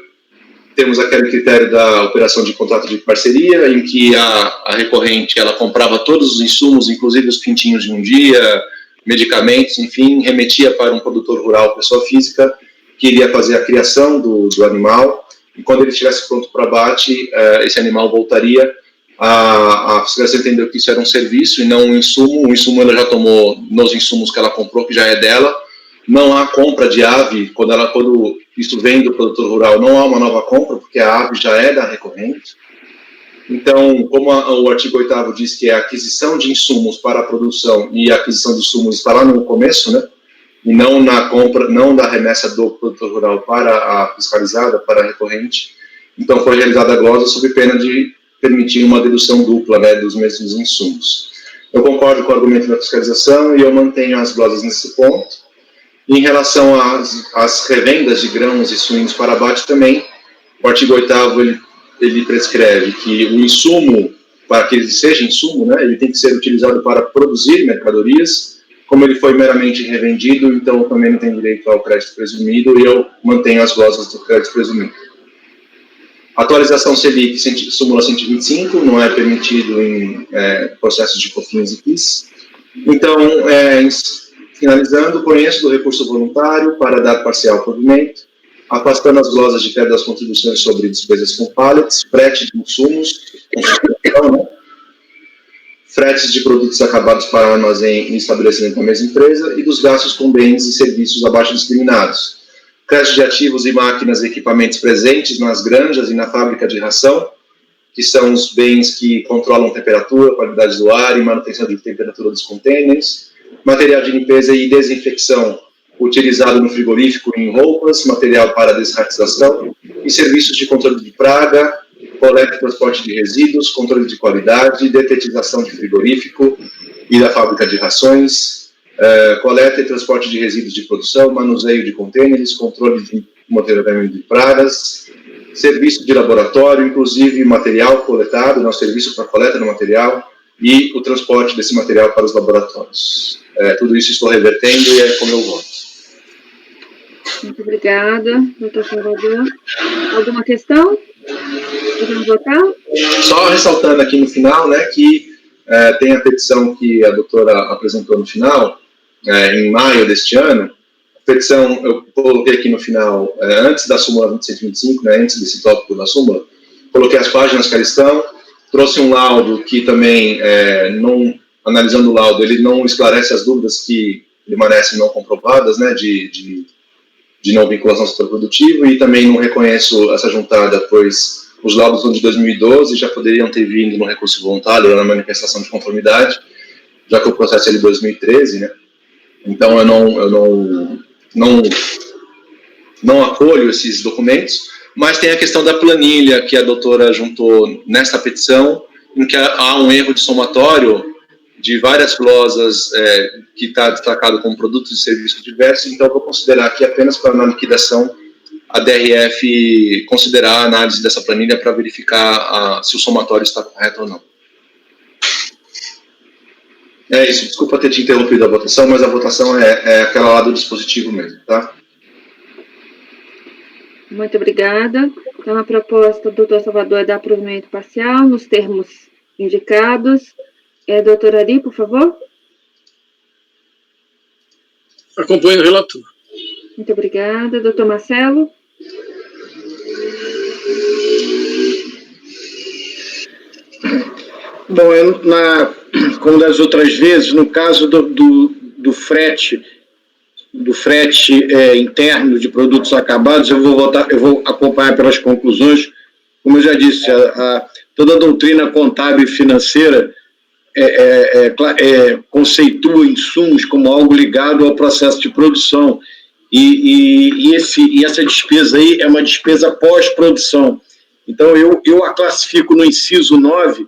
temos aquele critério da operação de contrato de parceria, em que a recorrente ela comprava todos os insumos, inclusive os pintinhos de um dia, medicamentos, enfim, remetia para um produtor rural, pessoa física, que iria fazer a criação do animal, e quando ele estivesse pronto para abate, esse animal voltaria. A fiscalização entendeu que isso era um serviço e não um insumo. O insumo ela já tomou nos insumos que ela comprou, que já é dela. Não há compra de ave, quando isso vem do produtor rural, não há uma nova compra, porque a ave já é da recorrente. Então, como o artigo 8º diz que é a aquisição de insumos para a produção, e a aquisição de insumos está lá no começo, né? E não na compra, não da remessa do produtor rural para a fiscalizada, para a recorrente. Então, foi realizada a glosa sob pena de permitir uma dedução dupla, né, dos mesmos insumos. Eu concordo com o argumento da fiscalização e eu mantenho as glosas nesse ponto. Em relação às revendas de grãos e suínos para abate também, o artigo 8º ele prescreve que o insumo, para que ele seja insumo, né, ele tem que ser utilizado para produzir mercadorias. Como ele foi meramente revendido, então também não tem direito ao crédito presumido, e eu mantenho as glosas do crédito presumido. Atualização Selic, súmula 125, não é permitido em processos de COFINS e PIS. Então, finalizando, conheço do recurso voluntário para dar parcial provimento, afastando as glosas de queda das contribuições sobre despesas com pallets, frete de insumos, né? Fretes de produtos acabados para armazém e estabelecimento da mesma empresa, e dos gastos com bens e serviços abaixo discriminados. Crédito de ativos e máquinas e equipamentos presentes nas granjas e na fábrica de ração, que são os bens que controlam temperatura, qualidade do ar e manutenção de temperatura dos contêineres. Material de limpeza e desinfecção utilizado no frigorífico e em roupas, material para desratização, e serviços de controle de praga, coleta e transporte de resíduos, controle de qualidade, detetização de frigorífico e da fábrica de rações, coleta e transporte de resíduos de produção, manuseio de contêineres, controle de monitoramento de pragas, serviço de laboratório, inclusive material coletado, serviço para coleta do material e o transporte desse material para os laboratórios. Tudo isso estou revertendo e é como eu voto. Muito obrigada, doutor Salvador. Alguma questão? Podemos votar? Só ressaltando aqui no final, né, que tem a petição que a doutora apresentou no final, em maio deste ano. A petição, eu coloquei aqui no final, antes da súmula 125, né, antes desse tópico da súmula, coloquei as páginas que ali estão, trouxe um laudo que também, analisando o laudo, ele não esclarece as dúvidas que permanecem não comprovadas, né, de não vinculação ao setor produtivo, e também não reconheço essa juntada, pois os laudos são de 2012, já poderiam ter vindo no recurso voluntário ou na manifestação de conformidade, já que o processo é de 2013, né? Então eu não acolho esses documentos, mas tem a questão da planilha que a doutora juntou nesta petição, em que há um erro de somatório de várias glosas que está destacado como produtos e serviços diversos, então eu vou considerar aqui apenas para na liquidação a DRF considerar a análise dessa planilha para verificar se o somatório está correto ou não. É isso, desculpa ter te interrompido a votação, mas a votação é aquela lá do dispositivo mesmo, tá? Muito obrigada. Então, a proposta do doutor Salvador é dar provimento parcial nos termos indicados. Doutora Ari, por favor. Acompanho o relator. Muito obrigada. Doutor Marcelo. Bom, como das outras vezes, no caso do frete interno de produtos acabados, eu vou acompanhar pelas conclusões. Como eu já disse, toda a doutrina contábil e financeira conceitua insumos como algo ligado ao processo de produção. E essa despesa aí é uma despesa pós-produção. Então, eu a classifico no inciso 9,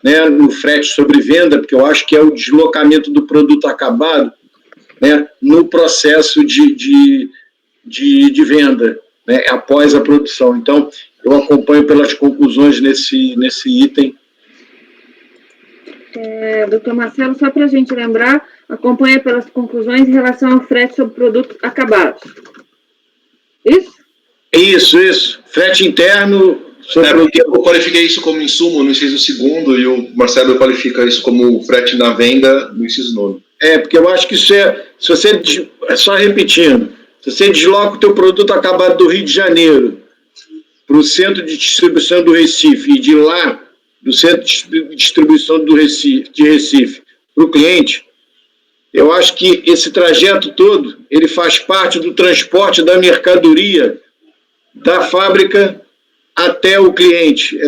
né, no frete sobre venda, porque eu acho que é o deslocamento do produto acabado, né, no processo de venda, né, após a produção. Então, eu acompanho pelas conclusões nesse item. Doutor Marcelo, só para a gente lembrar, acompanha pelas conclusões em relação ao frete sobre produtos acabados. Isso? Isso. Frete interno... Porque eu qualifiquei isso como insumo no inciso 2º e o Marcelo qualifica isso como frete na venda no inciso 9º. Porque eu acho que isso só repetindo, se você desloca o teu produto acabado do Rio de Janeiro para o centro de distribuição do Recife e de lá, do centro de distribuição de Recife para o cliente, eu acho que esse trajeto todo, ele faz parte do transporte da mercadoria da fábrica até o cliente.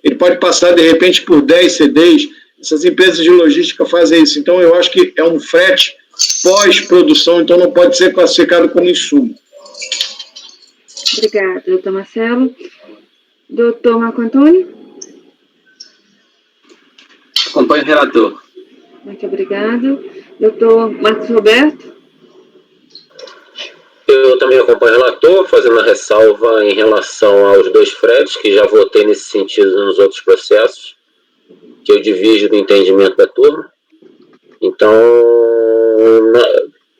Ele pode passar, de repente, por 10 CDs. Essas empresas de logística fazem isso. Então, eu acho que é um frete pós-produção, então não pode ser classificado como insumo. Obrigada, doutor Marcelo. Doutor Marco Antônio? Acompanho o relator. Muito obrigado. Doutor Marcos Roberto? Eu também acompanho o relator, fazendo a ressalva em relação aos 2 fretes, que já votei nesse sentido nos outros processos, que eu divido do entendimento da turma. Então,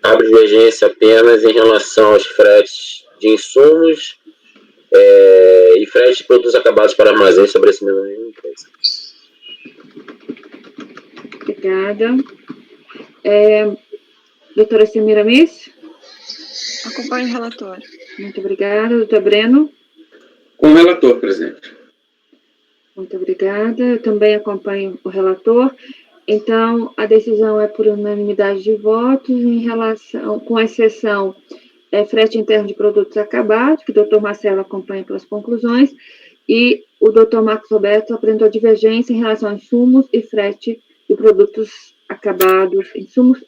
abre divergência apenas em relação aos fretes de insumos e fretes de produtos acabados para armazém sobre esse mesmo empresa. Obrigada. Doutora Semira Miss? Acompanho o relator. Muito obrigada. Doutor Breno? Com o relator, presidente. Muito obrigada. Eu também acompanho o relator. Então, a decisão é por unanimidade de votos, em relação, com exceção frete interno de produtos acabados, que o doutor Marcelo acompanha pelas conclusões, e o doutor Marcos Roberto apresentou divergência em relação a insumos e frete de produtos acabados. Insumos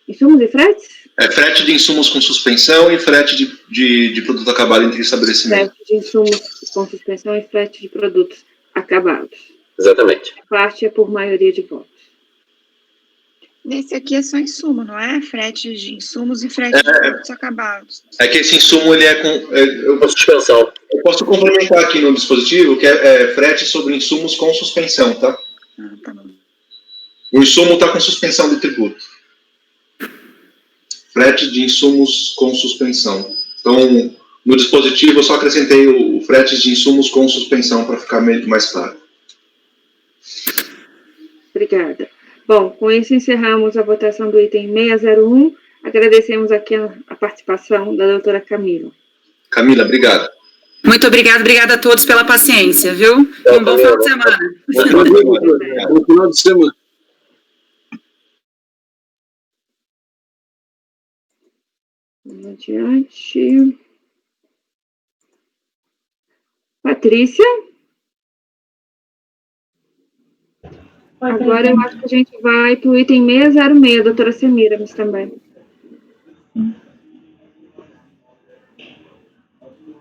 e fretes? Frete de insumos com suspensão e frete de produto acabado entre estabelecimentos. Frete de insumos com suspensão e frete de produtos acabados. Exatamente. A parte é por maioria de votos. Nesse aqui é só insumo, não é? Frete de insumos e frete de produtos acabados. É que esse insumo, ele é com suspensão. Eu posso complementar aqui no dispositivo, que é frete sobre insumos com suspensão, tá? Tá bom. O insumo está com suspensão de tributo. Frete de insumos com suspensão. Então, no dispositivo, eu só acrescentei o frete de insumos com suspensão para ficar mais claro. Obrigada. Bom, com isso encerramos a votação do item 601. Agradecemos aqui a participação da doutora Camila. Camila, obrigado. Muito obrigada a todos pela paciência, viu? Um bom final de semana. Bom final de semana. Vamos adiante. Patrícia? Agora eu acho que a gente vai para o item 606, doutora Semira, mas também.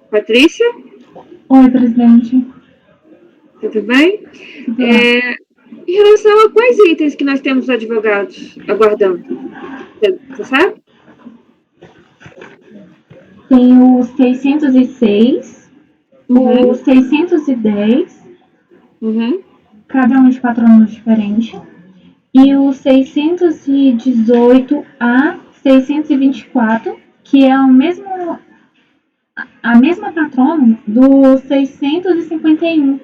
Patrícia? Oi, presidente. Tudo bem? Em relação a quais itens que nós temos advogados aguardando? Você sabe? Tem o 606, o 610, cada um de 4 números diferentes, e o 618 a 624, que é a mesma patrona do 651.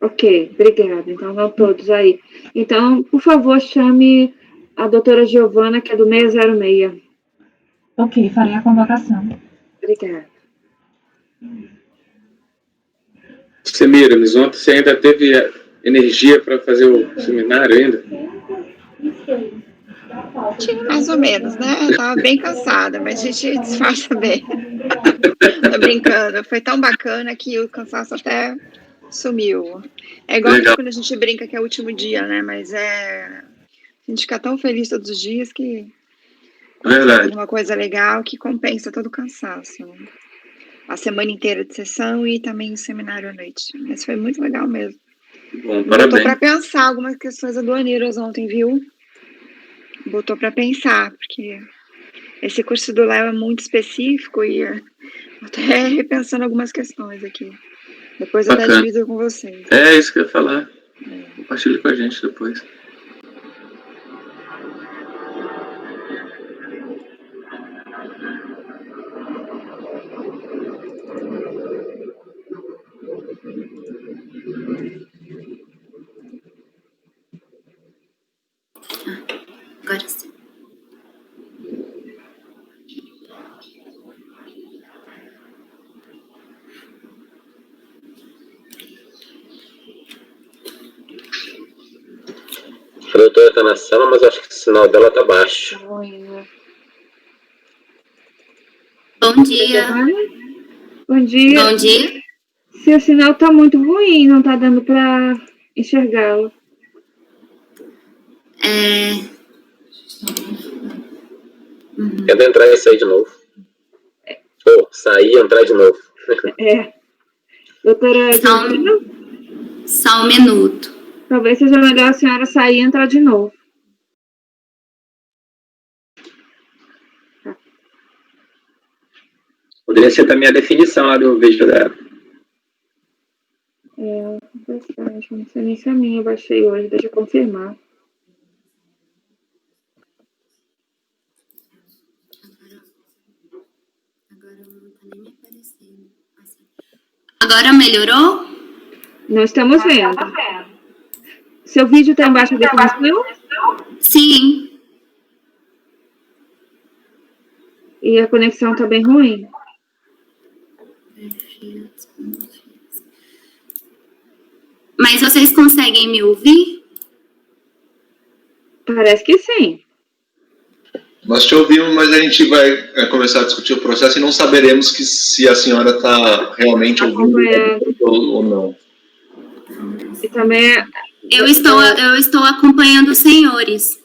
Ok, obrigada. Então, vão todos aí. Então, por favor, chame a doutora Giovana, que é do 606. Ok, farei a convocação. Obrigada. Semiramis, ontem você ainda teve energia para fazer o seminário ainda? Tinha mais ou menos, né? Eu tava bem cansada, mas a gente disfarça bem. Tô brincando. Foi tão bacana que o cansaço até sumiu. É igual quando a gente brinca que é o último dia, né? Mas a gente fica tão feliz todos os dias que faz uma coisa legal que compensa todo o cansaço. Né? A semana inteira de sessão e também o seminário à noite. Mas foi muito legal mesmo. Bom, botou para pensar algumas questões aduaneiras ontem, viu? Botou para pensar, porque esse curso do Léo é muito específico e até repensando algumas questões aqui. Depois eu até divido com vocês. É isso que eu ia falar. Compartilhe com a gente depois. Agora sim. A doutora está na sala, mas acho que o sinal dela está baixo. Bom dia. Bom dia. Bom dia. Seu sinal está muito ruim, não está dando para enxergá-lo. Quer entrar e sair de novo. Ou sair e entrar de novo. Doutora Giovana? Só um minuto. Talvez seja melhor a senhora sair e entrar de novo. Poderia ser também a definição lá do vídeo dela. Bastante. Não sei nem se a minha eu baixei hoje, deixa eu confirmar. Agora melhorou? Não estamos vendo. Seu vídeo está em baixa definição? Sim. E a conexão está bem ruim? Mas vocês conseguem me ouvir? Parece que sim. Nós te ouvimos, mas a gente vai começar a discutir o processo e não saberemos se a senhora está realmente ouvindo ou não. E também eu estou acompanhando os senhores.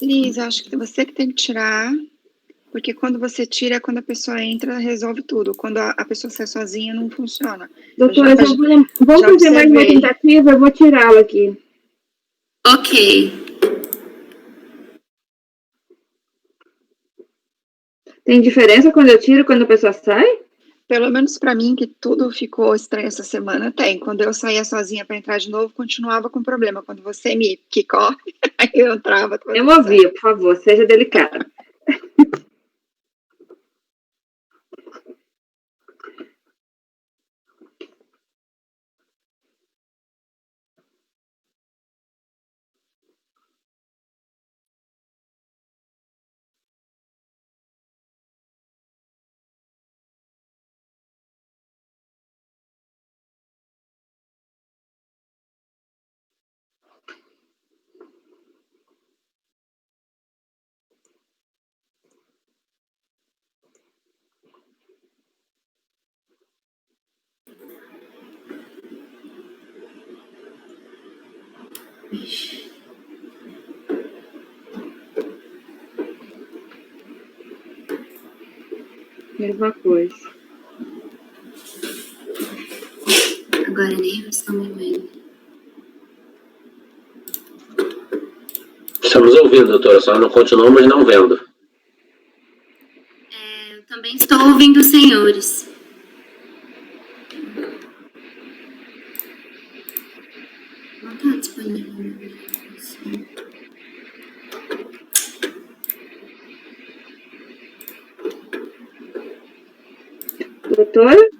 Liz, acho que você que tem que tirar, porque quando você tira, quando a pessoa entra, resolve tudo. Quando a pessoa sai sozinha, não funciona. Doutora, vamos fazer mais uma tentativa, eu vou tirá-la aqui. Ok. Tem diferença quando eu tiro e quando a pessoa sai? Pelo menos para mim, que tudo ficou estranho essa semana, tem. Quando eu saía sozinha para entrar de novo, continuava com problema. Quando você me quicou, aí eu entrava. Eu ouvi, por favor, seja delicada. Mesma coisa. Agora nem estão me vendo. Estamos ouvindo, doutora, só não continuamos não vendo. Eu também estou ouvindo os senhores. Não está disponível. Doutora?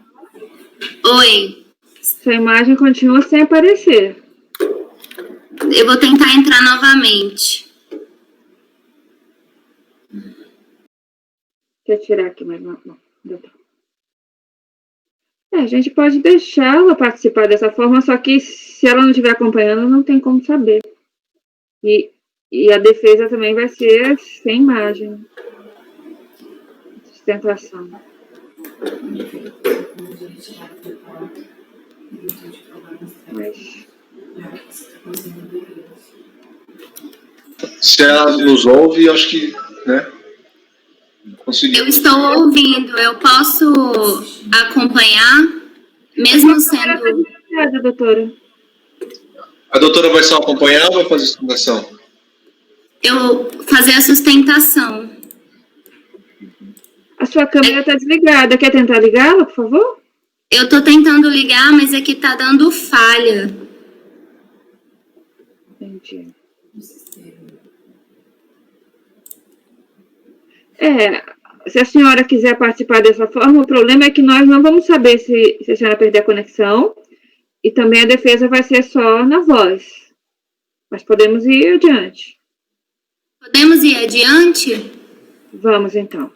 Oi. Sua imagem continua sem aparecer. Eu vou tentar entrar novamente. Quer tirar aqui mais uma? Não, doutora. A gente pode deixá-la participar dessa forma, só que se ela não estiver acompanhando, não tem como saber. E a defesa também vai ser sem imagem. Sustentação. Mas... Se ela nos ouve, acho que, né? Eu estou ouvindo, eu posso acompanhar, mesmo sendo... Obrigada, doutora. A doutora vai só acompanhar ou vai fazer sustentação? Eu fazer a sustentação. A sua câmera está desligada. Quer tentar ligá-la, por favor? Eu estou tentando ligar, mas é que está dando falha. Entendi. Se a senhora quiser participar dessa forma, o problema é que nós não vamos saber se a senhora perder a conexão e também a defesa vai ser só na voz. Mas podemos ir adiante. Podemos ir adiante? Vamos, então.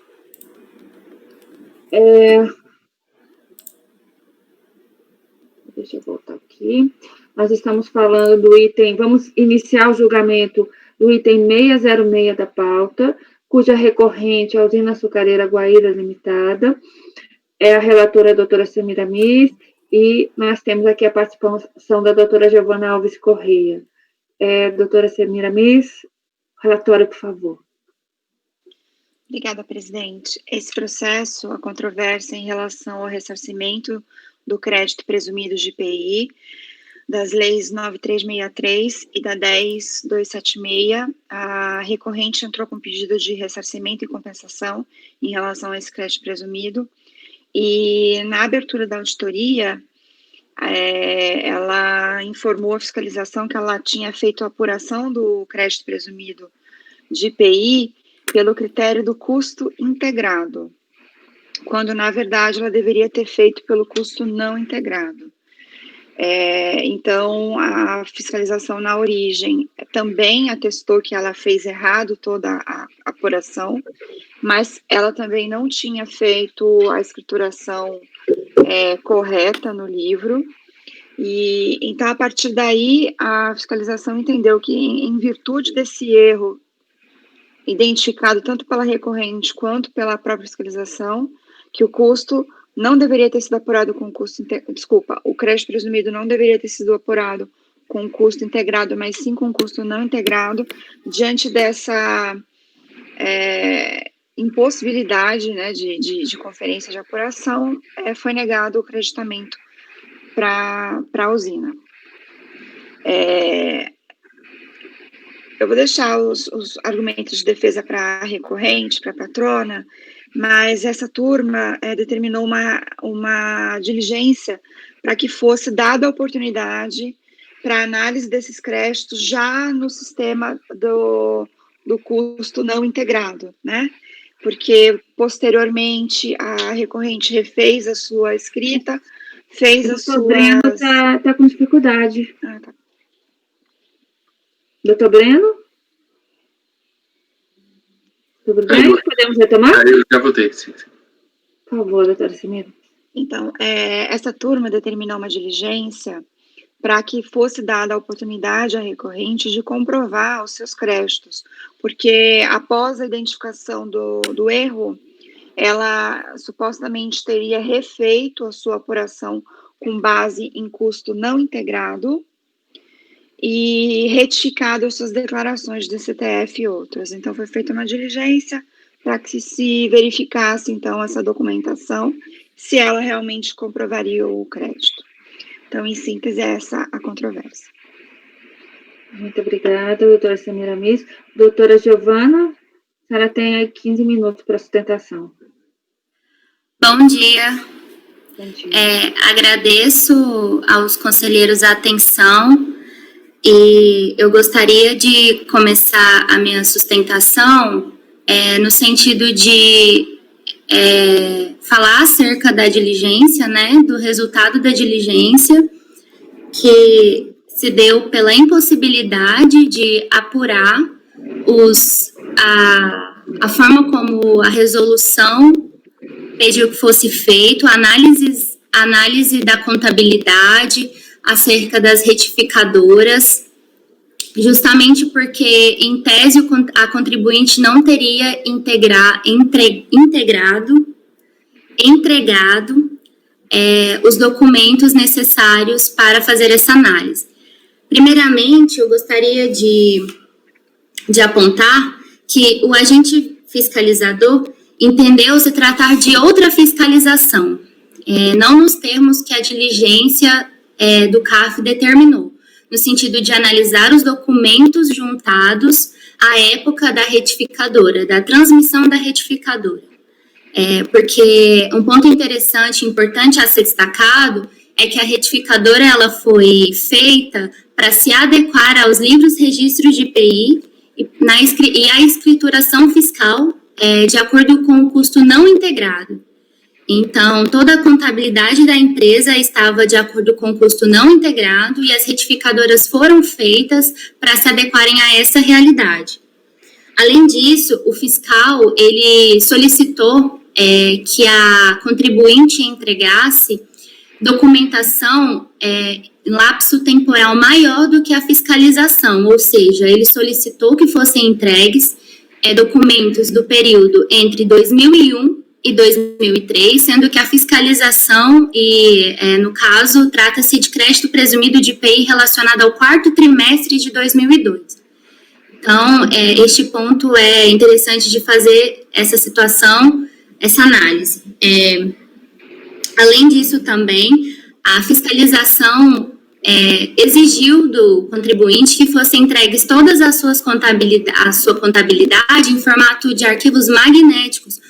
Deixa eu voltar aqui. Nós estamos falando do item... Vamos iniciar o julgamento do item 606 da pauta, cuja recorrente é a Usina Açucareira Guaíra Limitada. É a relatora a doutora Semira Miss, e nós temos aqui a participação da doutora Giovana Alves Correia. Doutora Semira Miss, relatório, por favor. Obrigada, presidente. Esse processo, a controvérsia em relação ao ressarcimento do crédito presumido de IPI, das leis 9363 e da 10276, a recorrente entrou com pedido de ressarcimento e compensação em relação a esse crédito presumido, e na abertura da auditoria, ela informou a fiscalização que ela tinha feito a apuração do crédito presumido de IPI pelo critério do custo integrado, quando, na verdade, ela deveria ter feito pelo custo não integrado. Então, a fiscalização na origem também atestou que ela fez errado toda a apuração, mas ela também não tinha feito a escrituração correta no livro, e então, a partir daí, a fiscalização entendeu que, em virtude desse erro identificado tanto pela recorrente quanto pela própria fiscalização, que o custo não deveria ter sido apurado com custo... o crédito presumido não deveria ter sido apurado com custo integrado, mas sim com custo não integrado. Diante dessa impossibilidade, né, de conferência de apuração, foi negado o creditamento para a usina. Eu vou deixar os argumentos de defesa para a recorrente, para a patrona, mas essa turma determinou uma diligência para que fosse dada a oportunidade para análise desses créditos já no sistema do custo não integrado, né? Porque, posteriormente, a recorrente refez a sua escrita, fez as suas... O Breno está com dificuldade. Tá. Doutor Breno? Tudo bem? Podemos retomar? Eu já voltei, sim. Por favor, doutora Semira. Então, essa turma determinou uma diligência para que fosse dada a oportunidade à recorrente de comprovar os seus créditos, porque após a identificação do erro, ela supostamente teria refeito a sua apuração com base em custo não integrado e retificado as suas declarações de CTF e outras. Então, foi feita uma diligência para que se verificasse, então, essa documentação, se ela realmente comprovaria o crédito. Então, em síntese, é essa a controvérsia. Muito obrigada, doutora Semira Miss. Doutora Giovana, a senhora tem aí 15 minutos para sustentação. Bom dia. Agradeço aos conselheiros a atenção. e eu gostaria de começar a minha sustentação no sentido de falar acerca da diligência, né, do resultado da diligência, que se deu pela impossibilidade de apurar a forma como a resolução pediu que fosse feito, análise da contabilidade acerca das retificadoras, justamente porque, em tese, a contribuinte não teria entregado os documentos necessários para fazer essa análise. Primeiramente, eu gostaria de apontar que o agente fiscalizador entendeu se tratar de outra fiscalização, não nos termos que a diligência do CARF determinou, no sentido de analisar os documentos juntados à época da retificadora, da transmissão da retificadora. Porque um ponto interessante e importante a ser destacado é que a retificadora ela foi feita para se adequar aos livros registros de IPI e à escrituração fiscal de acordo com o custo não integrado. Então, toda a contabilidade da empresa estava de acordo com o custo não integrado e as retificadoras foram feitas para se adequarem a essa realidade. Além disso, o fiscal, ele solicitou que a contribuinte entregasse documentação em lapso temporal maior do que a fiscalização, ou seja, ele solicitou que fossem entregues documentos do período entre 2001 e 2003, sendo que a fiscalização, no caso, trata-se de crédito presumido de IPI relacionado ao quarto trimestre de 2002. Então, este ponto é interessante de fazer essa situação, essa análise. Além disso, também, a fiscalização exigiu do contribuinte que fossem entregues todas a sua contabilidade em formato de arquivos magnéticos,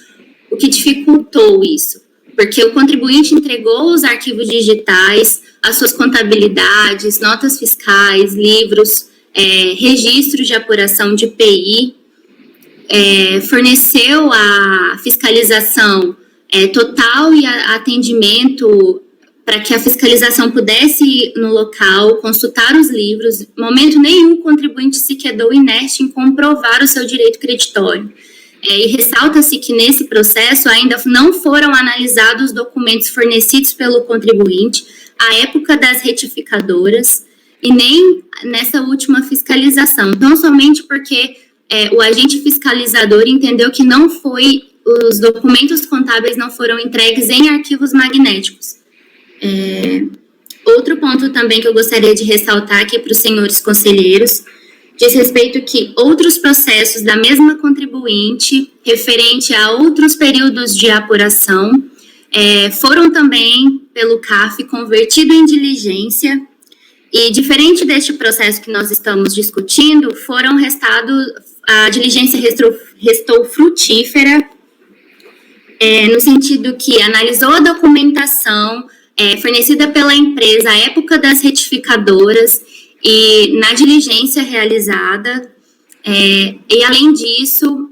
o que dificultou isso, porque o contribuinte entregou os arquivos digitais, as suas contabilidades, notas fiscais, livros, registros de apuração de IPI, forneceu a fiscalização total e atendimento para que a fiscalização pudesse ir no local, consultar os livros. Em momento nenhum o contribuinte se quedou inerte em comprovar o seu direito creditório. E ressalta-se que nesse processo ainda não foram analisados os documentos fornecidos pelo contribuinte à época das retificadoras e nem nessa última fiscalização, tão somente porque o agente fiscalizador entendeu que os documentos contábeis não foram entregues em arquivos magnéticos. Outro ponto também que eu gostaria de ressaltar aqui para os senhores conselheiros diz respeito que outros processos da mesma contribuinte, referente a outros períodos de apuração, foram também, pelo CARF, convertidos em diligência, e diferente deste processo que nós estamos discutindo, a diligência restou frutífera, no sentido que analisou a documentação fornecida pela empresa à época das retificadoras, e na diligência realizada, e além disso,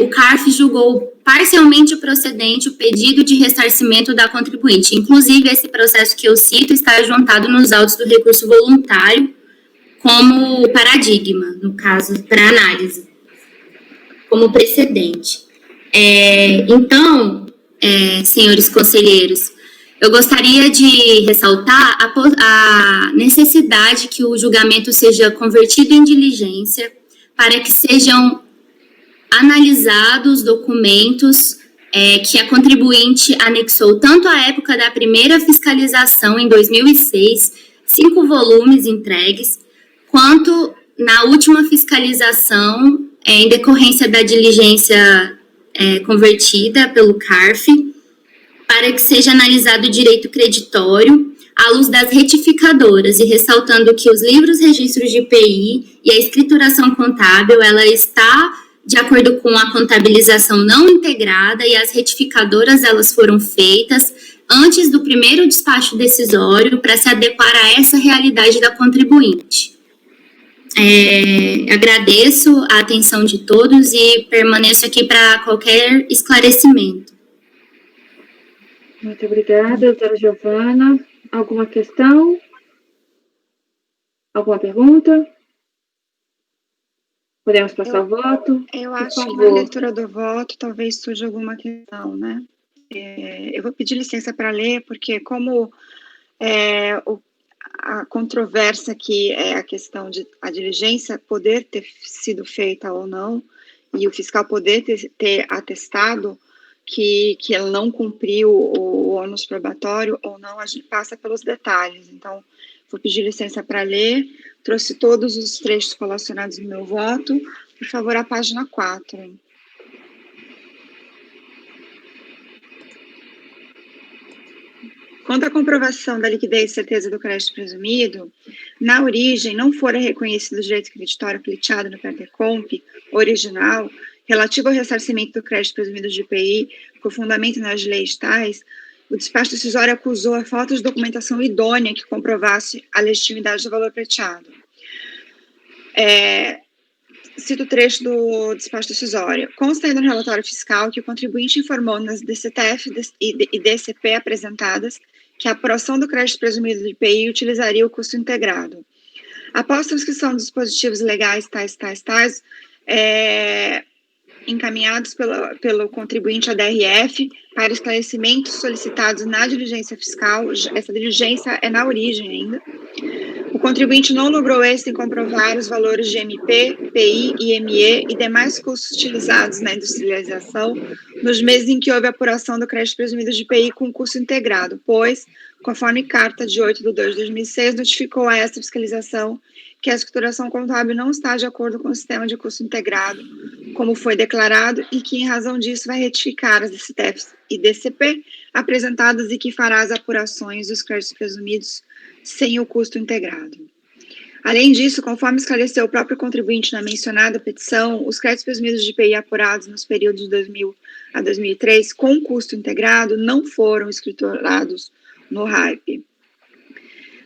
o CARF julgou parcialmente procedente o pedido de ressarcimento da contribuinte. Inclusive, esse processo que eu cito está juntado nos autos do recurso voluntário como paradigma, no caso, para análise, como precedente. Então, senhores conselheiros, eu gostaria de ressaltar a necessidade que o julgamento seja convertido em diligência para que sejam analisados documentos que a contribuinte anexou tanto à época da primeira fiscalização, em 2006, 5 volumes entregues, quanto na última fiscalização, em decorrência da diligência convertida pelo CARF, para que seja analisado o direito creditório à luz das retificadoras, e ressaltando que os livros registros de IPI e a escrituração contábil, ela está de acordo com a contabilização não integrada, e as retificadoras, elas foram feitas antes do primeiro despacho decisório para se adequar a essa realidade da contribuinte. Agradeço a atenção de todos e permaneço aqui para qualquer esclarecimento. Muito obrigada, doutora Giovana. Alguma questão? Alguma pergunta? Podemos passar o voto? Eu Por acho que favor. na leitura do voto talvez surja alguma questão, né? Eu vou pedir licença para ler, porque como a controvérsia aqui é a questão de a diligência poder ter sido feita ou não, e o fiscal poder ter atestado que ele não cumpriu o ônus probatório ou não, a gente passa pelos detalhes. Então, vou pedir licença para ler, trouxe todos os trechos relacionados no meu voto. Por favor, a página 4. Quanto à comprovação da liquidez e certeza do crédito presumido, na origem não fora reconhecido o direito creditório pleiteado no PERDECOMP original, relativo ao ressarcimento do crédito presumido de IPI, por fundamento nas leis tais, o despacho decisório acusou a falta de documentação idônea que comprovasse a legitimidade do valor pleiteado. Cito o trecho do despacho decisório. Consta no relatório fiscal que o contribuinte informou nas DCTF e DCP apresentadas que a apuração do crédito presumido do IPI utilizaria o custo integrado. Após a transcrição dos dispositivos legais tais, encaminhados pelo contribuinte à DRF para esclarecimentos solicitados na diligência fiscal, essa diligência é na origem ainda, o contribuinte não logrou êxito em comprovar os valores de MP, PI, IME e demais custos utilizados na industrialização nos meses em que houve apuração do crédito presumido de IPI com custo integrado, pois, conforme carta de 8/2/2006, notificou a esta fiscalização que a escrituração contábil não está de acordo com o sistema de custo integrado, como foi declarado, e que, em razão disso, vai retificar as DCTFs e DCP apresentadas e que fará as apurações dos créditos presumidos sem o custo integrado. Além disso, conforme esclareceu o próprio contribuinte na mencionada petição, os créditos presumidos de IPI apurados nos períodos de 2000 a 2003 com custo integrado não foram escriturados no RAIP.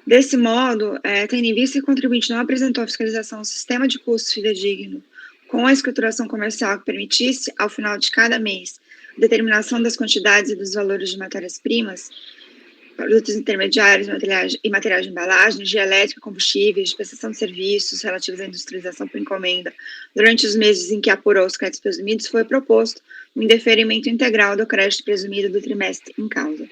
Desse modo, tendo em vista que o contribuinte não apresentou a fiscalização do sistema de custos fidedigno com a escrituração comercial que permitisse, ao final de cada mês, determinação das quantidades e dos valores de matérias-primas, produtos intermediários e materiais de embalagem, energia elétrica, combustíveis, prestação de serviços relativos à industrialização por encomenda, durante os meses em que apurou os créditos presumidos, foi proposto um indeferimento integral do crédito presumido do trimestre em causa.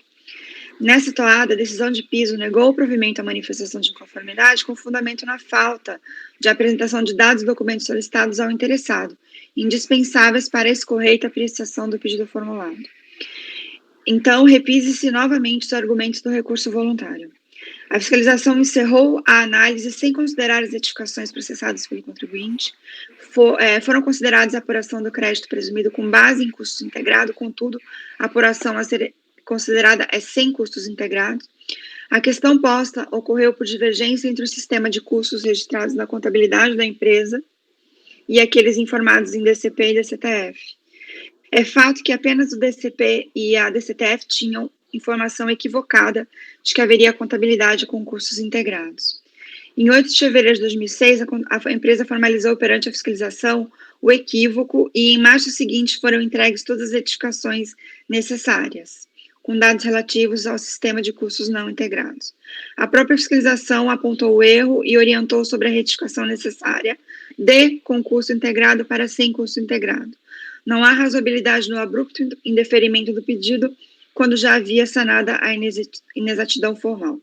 Nessa toada, a decisão de piso negou o provimento à manifestação de inconformidade com fundamento na falta de apresentação de dados e documentos solicitados ao interessado, indispensáveis para a correta apreciação do pedido formulado. Então, repise-se novamente os argumentos do recurso voluntário. A fiscalização encerrou a análise sem considerar as retificações processadas pelo contribuinte. Foram consideradas a apuração do crédito presumido com base em custos integrados, contudo, a apuração a ser considerada é sem custos integrados. A questão posta ocorreu por divergência entre o sistema de custos registrados na contabilidade da empresa e aqueles informados em DCP e DCTF. É fato que apenas o DCP e a DCTF tinham informação equivocada de que haveria contabilidade com custos integrados. Em 8 de fevereiro de 2006, a empresa formalizou perante a fiscalização o equívoco e, em março seguinte, foram entregues todas as retificações necessárias, com dados relativos ao sistema de custos não integrados. A própria fiscalização apontou o erro e orientou sobre a retificação necessária de com custo integrado para sem custo integrado. Não há razoabilidade no abrupto indeferimento do pedido quando já havia sanada a inexatidão formal.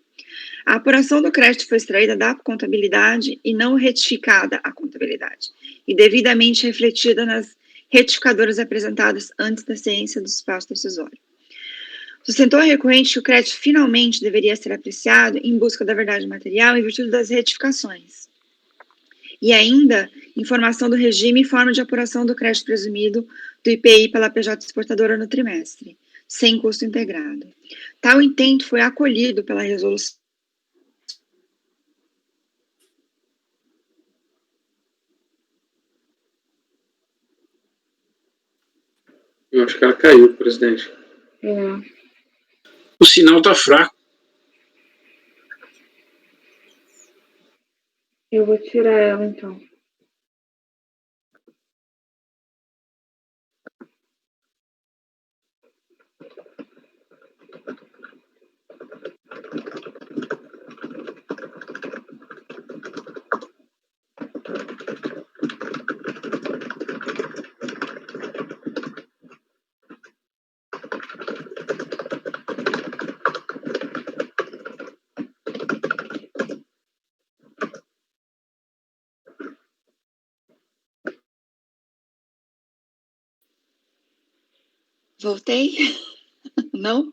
A apuração do crédito foi extraída da contabilidade e não retificada à contabilidade, e devidamente refletida nas retificadoras apresentadas antes da ciência do espaço decisório. Sustentou a recorrente que o crédito finalmente deveria ser apreciado em busca da verdade material em virtude das retificações. E ainda, informação do regime e forma de apuração do crédito presumido do IPI pela PJ exportadora no trimestre, sem custo integrado. Tal intento foi acolhido pela resolução. Eu acho que ela caiu, presidente. O sinal está fraco. Eu vou tirar ela, então. Voltei? Não?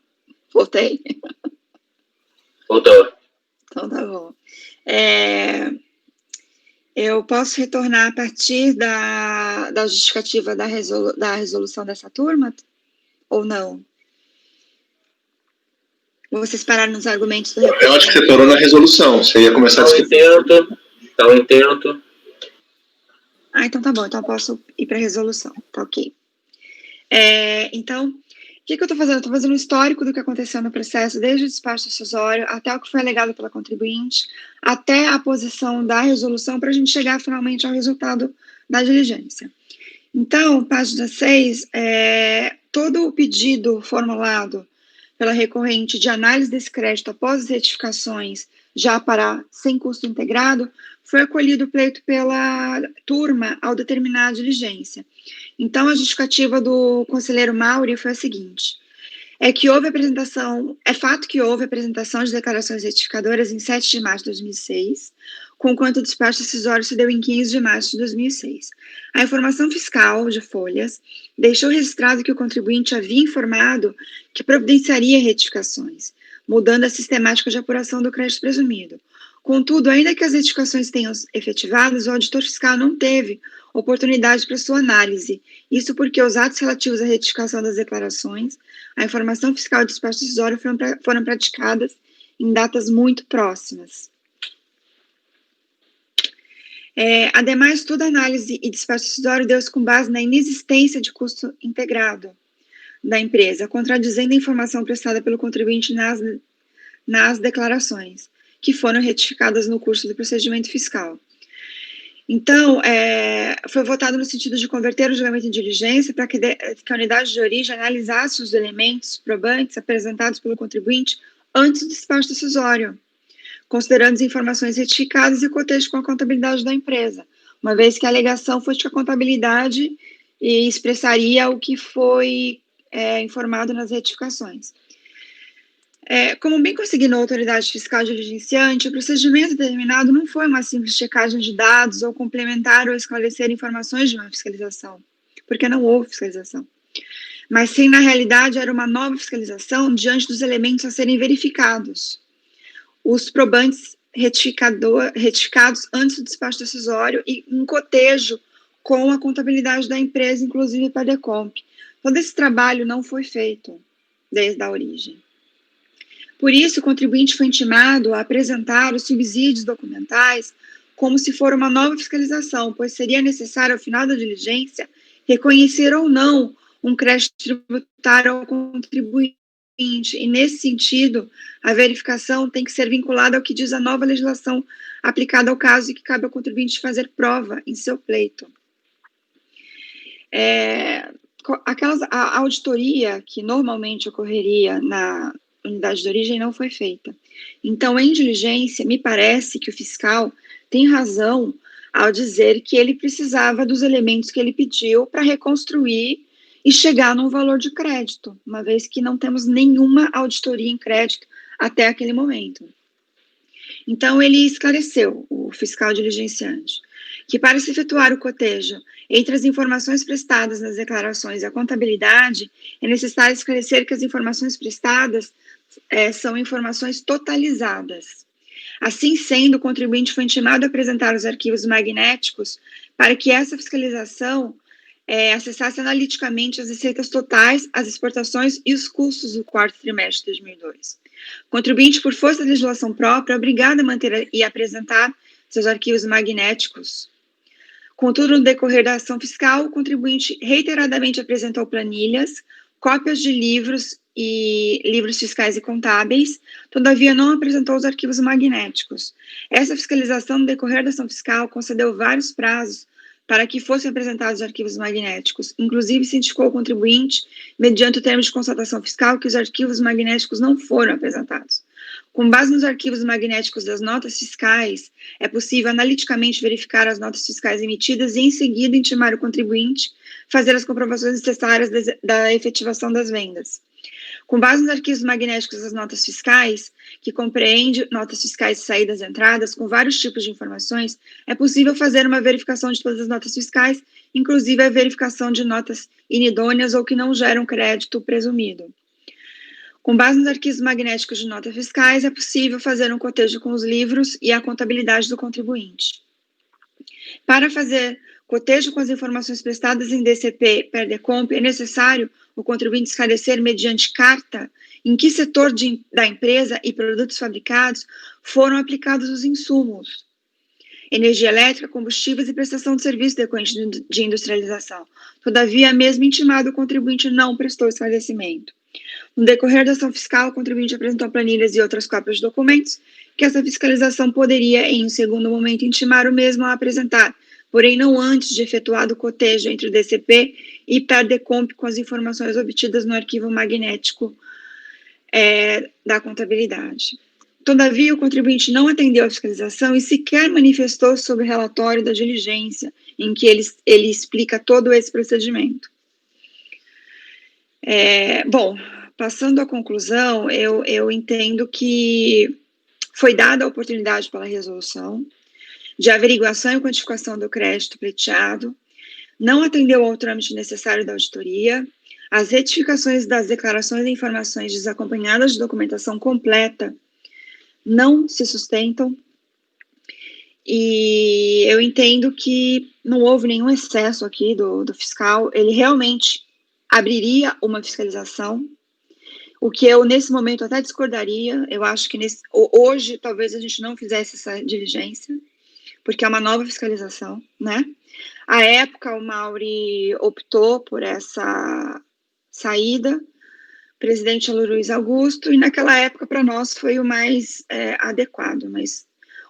Voltei? Voltou. Então tá bom. Eu posso retornar a partir da justificativa da resolução dessa turma? Ou não? Vocês pararam nos argumentos do Eu acho que você parou na resolução. Você ia começar a discutir. Tá um intento. Então tá bom. Então eu posso ir para a resolução. Tá ok. Então, o que eu estou fazendo? Eu estou fazendo um histórico do que aconteceu no processo, desde o despacho decisório até o que foi alegado pela contribuinte, até a posição da resolução, para a gente chegar finalmente ao resultado da diligência. Então, página 6, todo o pedido formulado pela recorrente de análise desse crédito após as retificações, já para sem custo integrado, foi acolhido o pleito pela turma ao determinar a diligência. Então, a justificativa do conselheiro Mauri foi a seguinte: é fato que houve apresentação de declarações retificadoras em 7 de março de 2006, conquanto o despacho decisório se deu em 15 de março de 2006. A informação fiscal de folhas deixou registrado que o contribuinte havia informado que providenciaria retificações, mudando a sistemática de apuração do crédito presumido. Contudo, ainda que as retificações tenham efetivadas, o auditor fiscal não teve oportunidade para sua análise. Isso porque os atos relativos à retificação das declarações, a informação fiscal e despacho decisório foram praticadas em datas muito próximas. Ademais, toda análise e despacho decisório deu-se com base na inexistência de custo integrado da empresa, contradizendo a informação prestada pelo contribuinte nas declarações, que foram retificadas no curso do procedimento fiscal. Então, foi votado no sentido de converter o julgamento em diligência para que a unidade de origem analisasse os elementos probantes apresentados pelo contribuinte antes do despacho decisório, considerando as informações retificadas e cotejo com a contabilidade da empresa, uma vez que a alegação foi de que a contabilidade expressaria o que foi informado nas retificações. Como bem consignou a autoridade fiscal diligenciante, o procedimento determinado não foi uma simples checagem de dados ou complementar ou esclarecer informações de uma fiscalização, porque não houve fiscalização. Mas sim, na realidade, era uma nova fiscalização diante dos elementos a serem verificados. Os probantes retificados antes do despacho decisório e um cotejo com a contabilidade da empresa, inclusive para a Decomp. Todo esse trabalho não foi feito desde a origem. Por isso, o contribuinte foi intimado a apresentar os subsídios documentais como se for uma nova fiscalização, pois seria necessário, ao final da diligência, reconhecer ou não um crédito tributário ao contribuinte. E, nesse sentido, a verificação tem que ser vinculada ao que diz a nova legislação aplicada ao caso e que cabe ao contribuinte fazer prova em seu pleito. A auditoria que normalmente ocorreria na unidade de origem não foi feita. Então, em diligência, me parece que o fiscal tem razão ao dizer que ele precisava dos elementos que ele pediu para reconstruir e chegar num valor de crédito, uma vez que não temos nenhuma auditoria em crédito até aquele momento. Então, ele esclareceu, o fiscal diligenciante, que para se efetuar o cotejo entre as informações prestadas nas declarações e a contabilidade, é necessário esclarecer que as informações prestadas são informações totalizadas. Assim sendo, o contribuinte foi intimado a apresentar os arquivos magnéticos para que essa fiscalização acessasse analiticamente as receitas totais, as exportações e os custos do quarto trimestre de 2002. O contribuinte, por força da legislação própria, é obrigado a manter e apresentar seus arquivos magnéticos. Contudo, no decorrer da ação fiscal, o contribuinte reiteradamente apresentou planilhas, cópias de livros e livros fiscais e contábeis, todavia não apresentou os arquivos magnéticos. Essa fiscalização, no decorrer da ação fiscal, concedeu vários prazos para que fossem apresentados os arquivos magnéticos. Inclusive, se indicou ao contribuinte, mediante o termo de constatação fiscal, que os arquivos magnéticos não foram apresentados. Com base nos arquivos magnéticos das notas fiscais, é possível analiticamente verificar as notas fiscais emitidas e, em seguida, intimar o contribuinte fazer as comprovações necessárias da efetivação das vendas. Com base nos arquivos magnéticos das notas fiscais, que compreende notas fiscais de saídas e entradas, com vários tipos de informações, é possível fazer uma verificação de todas as notas fiscais, inclusive a verificação de notas inidôneas ou que não geram crédito presumido. Com base nos arquivos magnéticos de notas fiscais, é possível fazer um cotejo com os livros e a contabilidade do contribuinte. Para fazer cotejo com as informações prestadas em DCP, PERDECOMP, é necessário o contribuinte esclarecer, mediante carta, em que setor da empresa e produtos fabricados foram aplicados os insumos, energia elétrica, combustíveis e prestação de serviço decorrente de industrialização. Todavia, mesmo intimado, o contribuinte não prestou esclarecimento. No decorrer da ação fiscal, o contribuinte apresentou planilhas e outras cópias de documentos que essa fiscalização poderia, em um segundo momento, intimar o mesmo a apresentar, porém não antes de efetuado o cotejo entre o DCP e PERDECOMP com as informações obtidas no arquivo magnético da contabilidade. Todavia, o contribuinte não atendeu à fiscalização e sequer manifestou sobre o relatório da diligência, em que ele explica todo esse procedimento. Bom, passando à conclusão, eu entendo que foi dada a oportunidade pela resolução de averiguação e quantificação do crédito pleiteado, não atendeu ao trâmite necessário da auditoria, as retificações das declarações e informações desacompanhadas de documentação completa não se sustentam, e eu entendo que não houve nenhum excesso aqui do fiscal. Ele realmente abriria uma fiscalização, o que eu, nesse momento, até discordaria. Eu acho que hoje, talvez a gente não fizesse essa diligência, porque é uma nova fiscalização, né? À época, o Mauri optou por essa saída, o presidente Luiz Augusto, e naquela época, para nós, foi o mais adequado. Mas,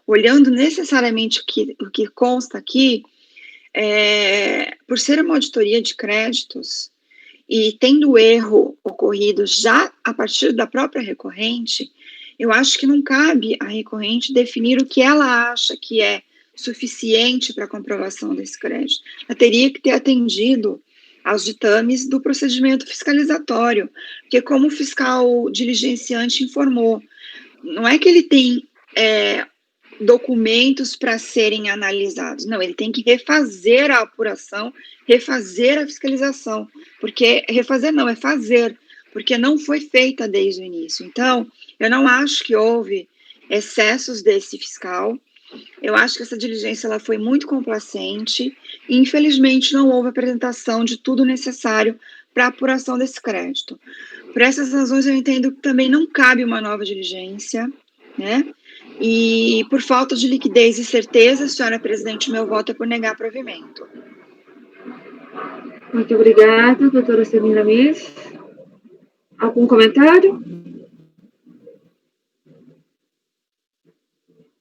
olhando necessariamente o que consta aqui, por ser uma auditoria de créditos, e tendo o erro ocorrido já a partir da própria recorrente, eu acho que não cabe à recorrente definir o que ela acha que é suficiente para a comprovação desse crédito. Ela teria que ter atendido aos ditames do procedimento fiscalizatório, porque como o fiscal diligenciante informou, não é que ele tem documentos para serem analisados, não, ele tem que refazer a apuração, refazer a fiscalização, porque refazer não, é fazer, porque não foi feita desde o início. Então, eu não acho que houve excessos desse fiscal. Eu acho que essa diligência ela foi muito complacente e, infelizmente, não houve apresentação de tudo necessário para a apuração desse crédito. Por essas razões, eu entendo que também não cabe uma nova diligência, né? E, por falta de liquidez e certeza, senhora presidente, meu voto é por negar provimento. Muito obrigada, doutora Celina Miss. Algum comentário?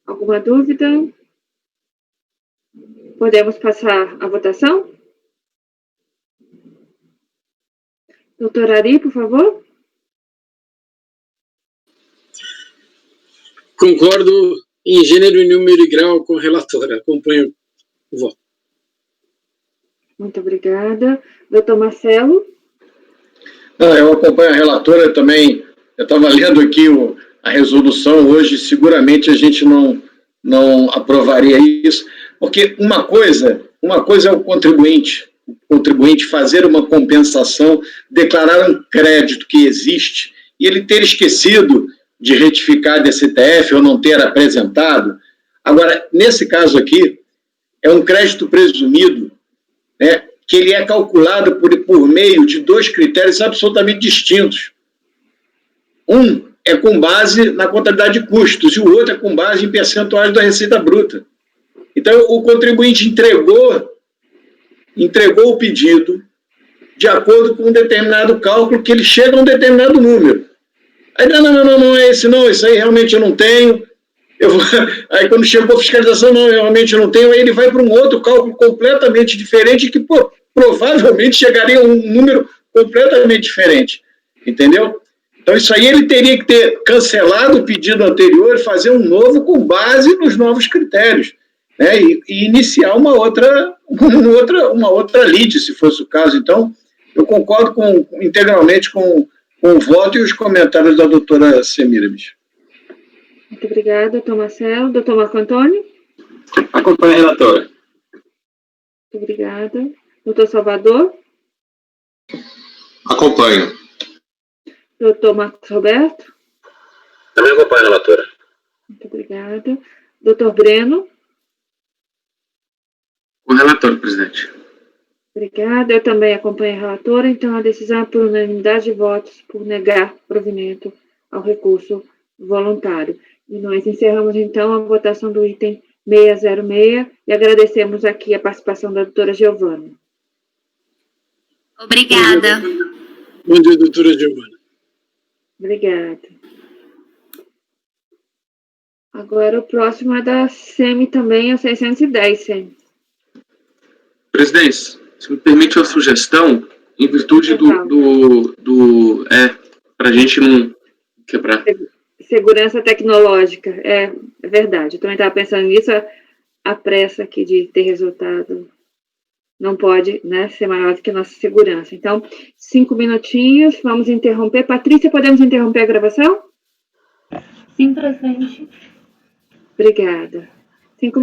Alguma dúvida? Podemos passar à votação? Doutora Ari, por favor. Concordo em gênero, número e grau com a relatora. Acompanho o voto. Muito obrigada. Doutor Marcelo? Eu acompanho a relatora também. Eu estava lendo aqui a resolução hoje, seguramente a gente não aprovaria isso, porque uma coisa é o contribuinte fazer uma compensação, declarar um crédito que existe, e ele ter esquecido de retificar DCTF ou não ter apresentado. Agora, nesse caso aqui, é um crédito presumido, né, que ele é calculado por meio de dois critérios absolutamente distintos. Um é com base na contabilidade de custos, e o outro é com base em percentuais da receita bruta. Então, o contribuinte entregou o pedido de acordo com um determinado cálculo, que ele chega a um determinado número. Aí, não é esse não, isso aí realmente eu não tenho. Aí quando chegou a fiscalização, não, realmente eu não tenho, aí ele vai para um outro cálculo completamente diferente, que provavelmente chegaria a um número completamente diferente, entendeu? Então isso aí ele teria que ter cancelado o pedido anterior e fazer um novo com base nos novos critérios, né? E iniciar uma outra lide, se fosse o caso. Então, eu concordo integralmente com o voto e os comentários da doutora Semiramis. Muito obrigada, doutor Marcelo. Doutor Marco Antônio? Acompanhe a relatora. Muito obrigada. Doutor Salvador? Acompanho. Doutor Marcos Roberto? Também acompanho a relatora. Muito obrigada. Doutor Breno? O relator, presidente. Obrigada. Eu também acompanho a relatora. Então, a decisão é por unanimidade de votos por negar provimento ao recurso voluntário. E nós encerramos, então, a votação do item 606 e agradecemos aqui a participação da doutora Giovana. Obrigada. Bom dia, doutora Giovana. Obrigada. Agora, o próximo é da SEMI também, é o 610, SEMI. Presidente, se me permite uma sugestão, em virtude para a gente não quebrar. Segurança tecnológica, é verdade. Eu também estava pensando nisso, a pressa aqui de ter resultado não pode, né, ser maior do que a nossa segurança. Então, 5 minutinhos, vamos interromper. Patrícia, podemos interromper a gravação? Sim, presidente. Obrigada. 5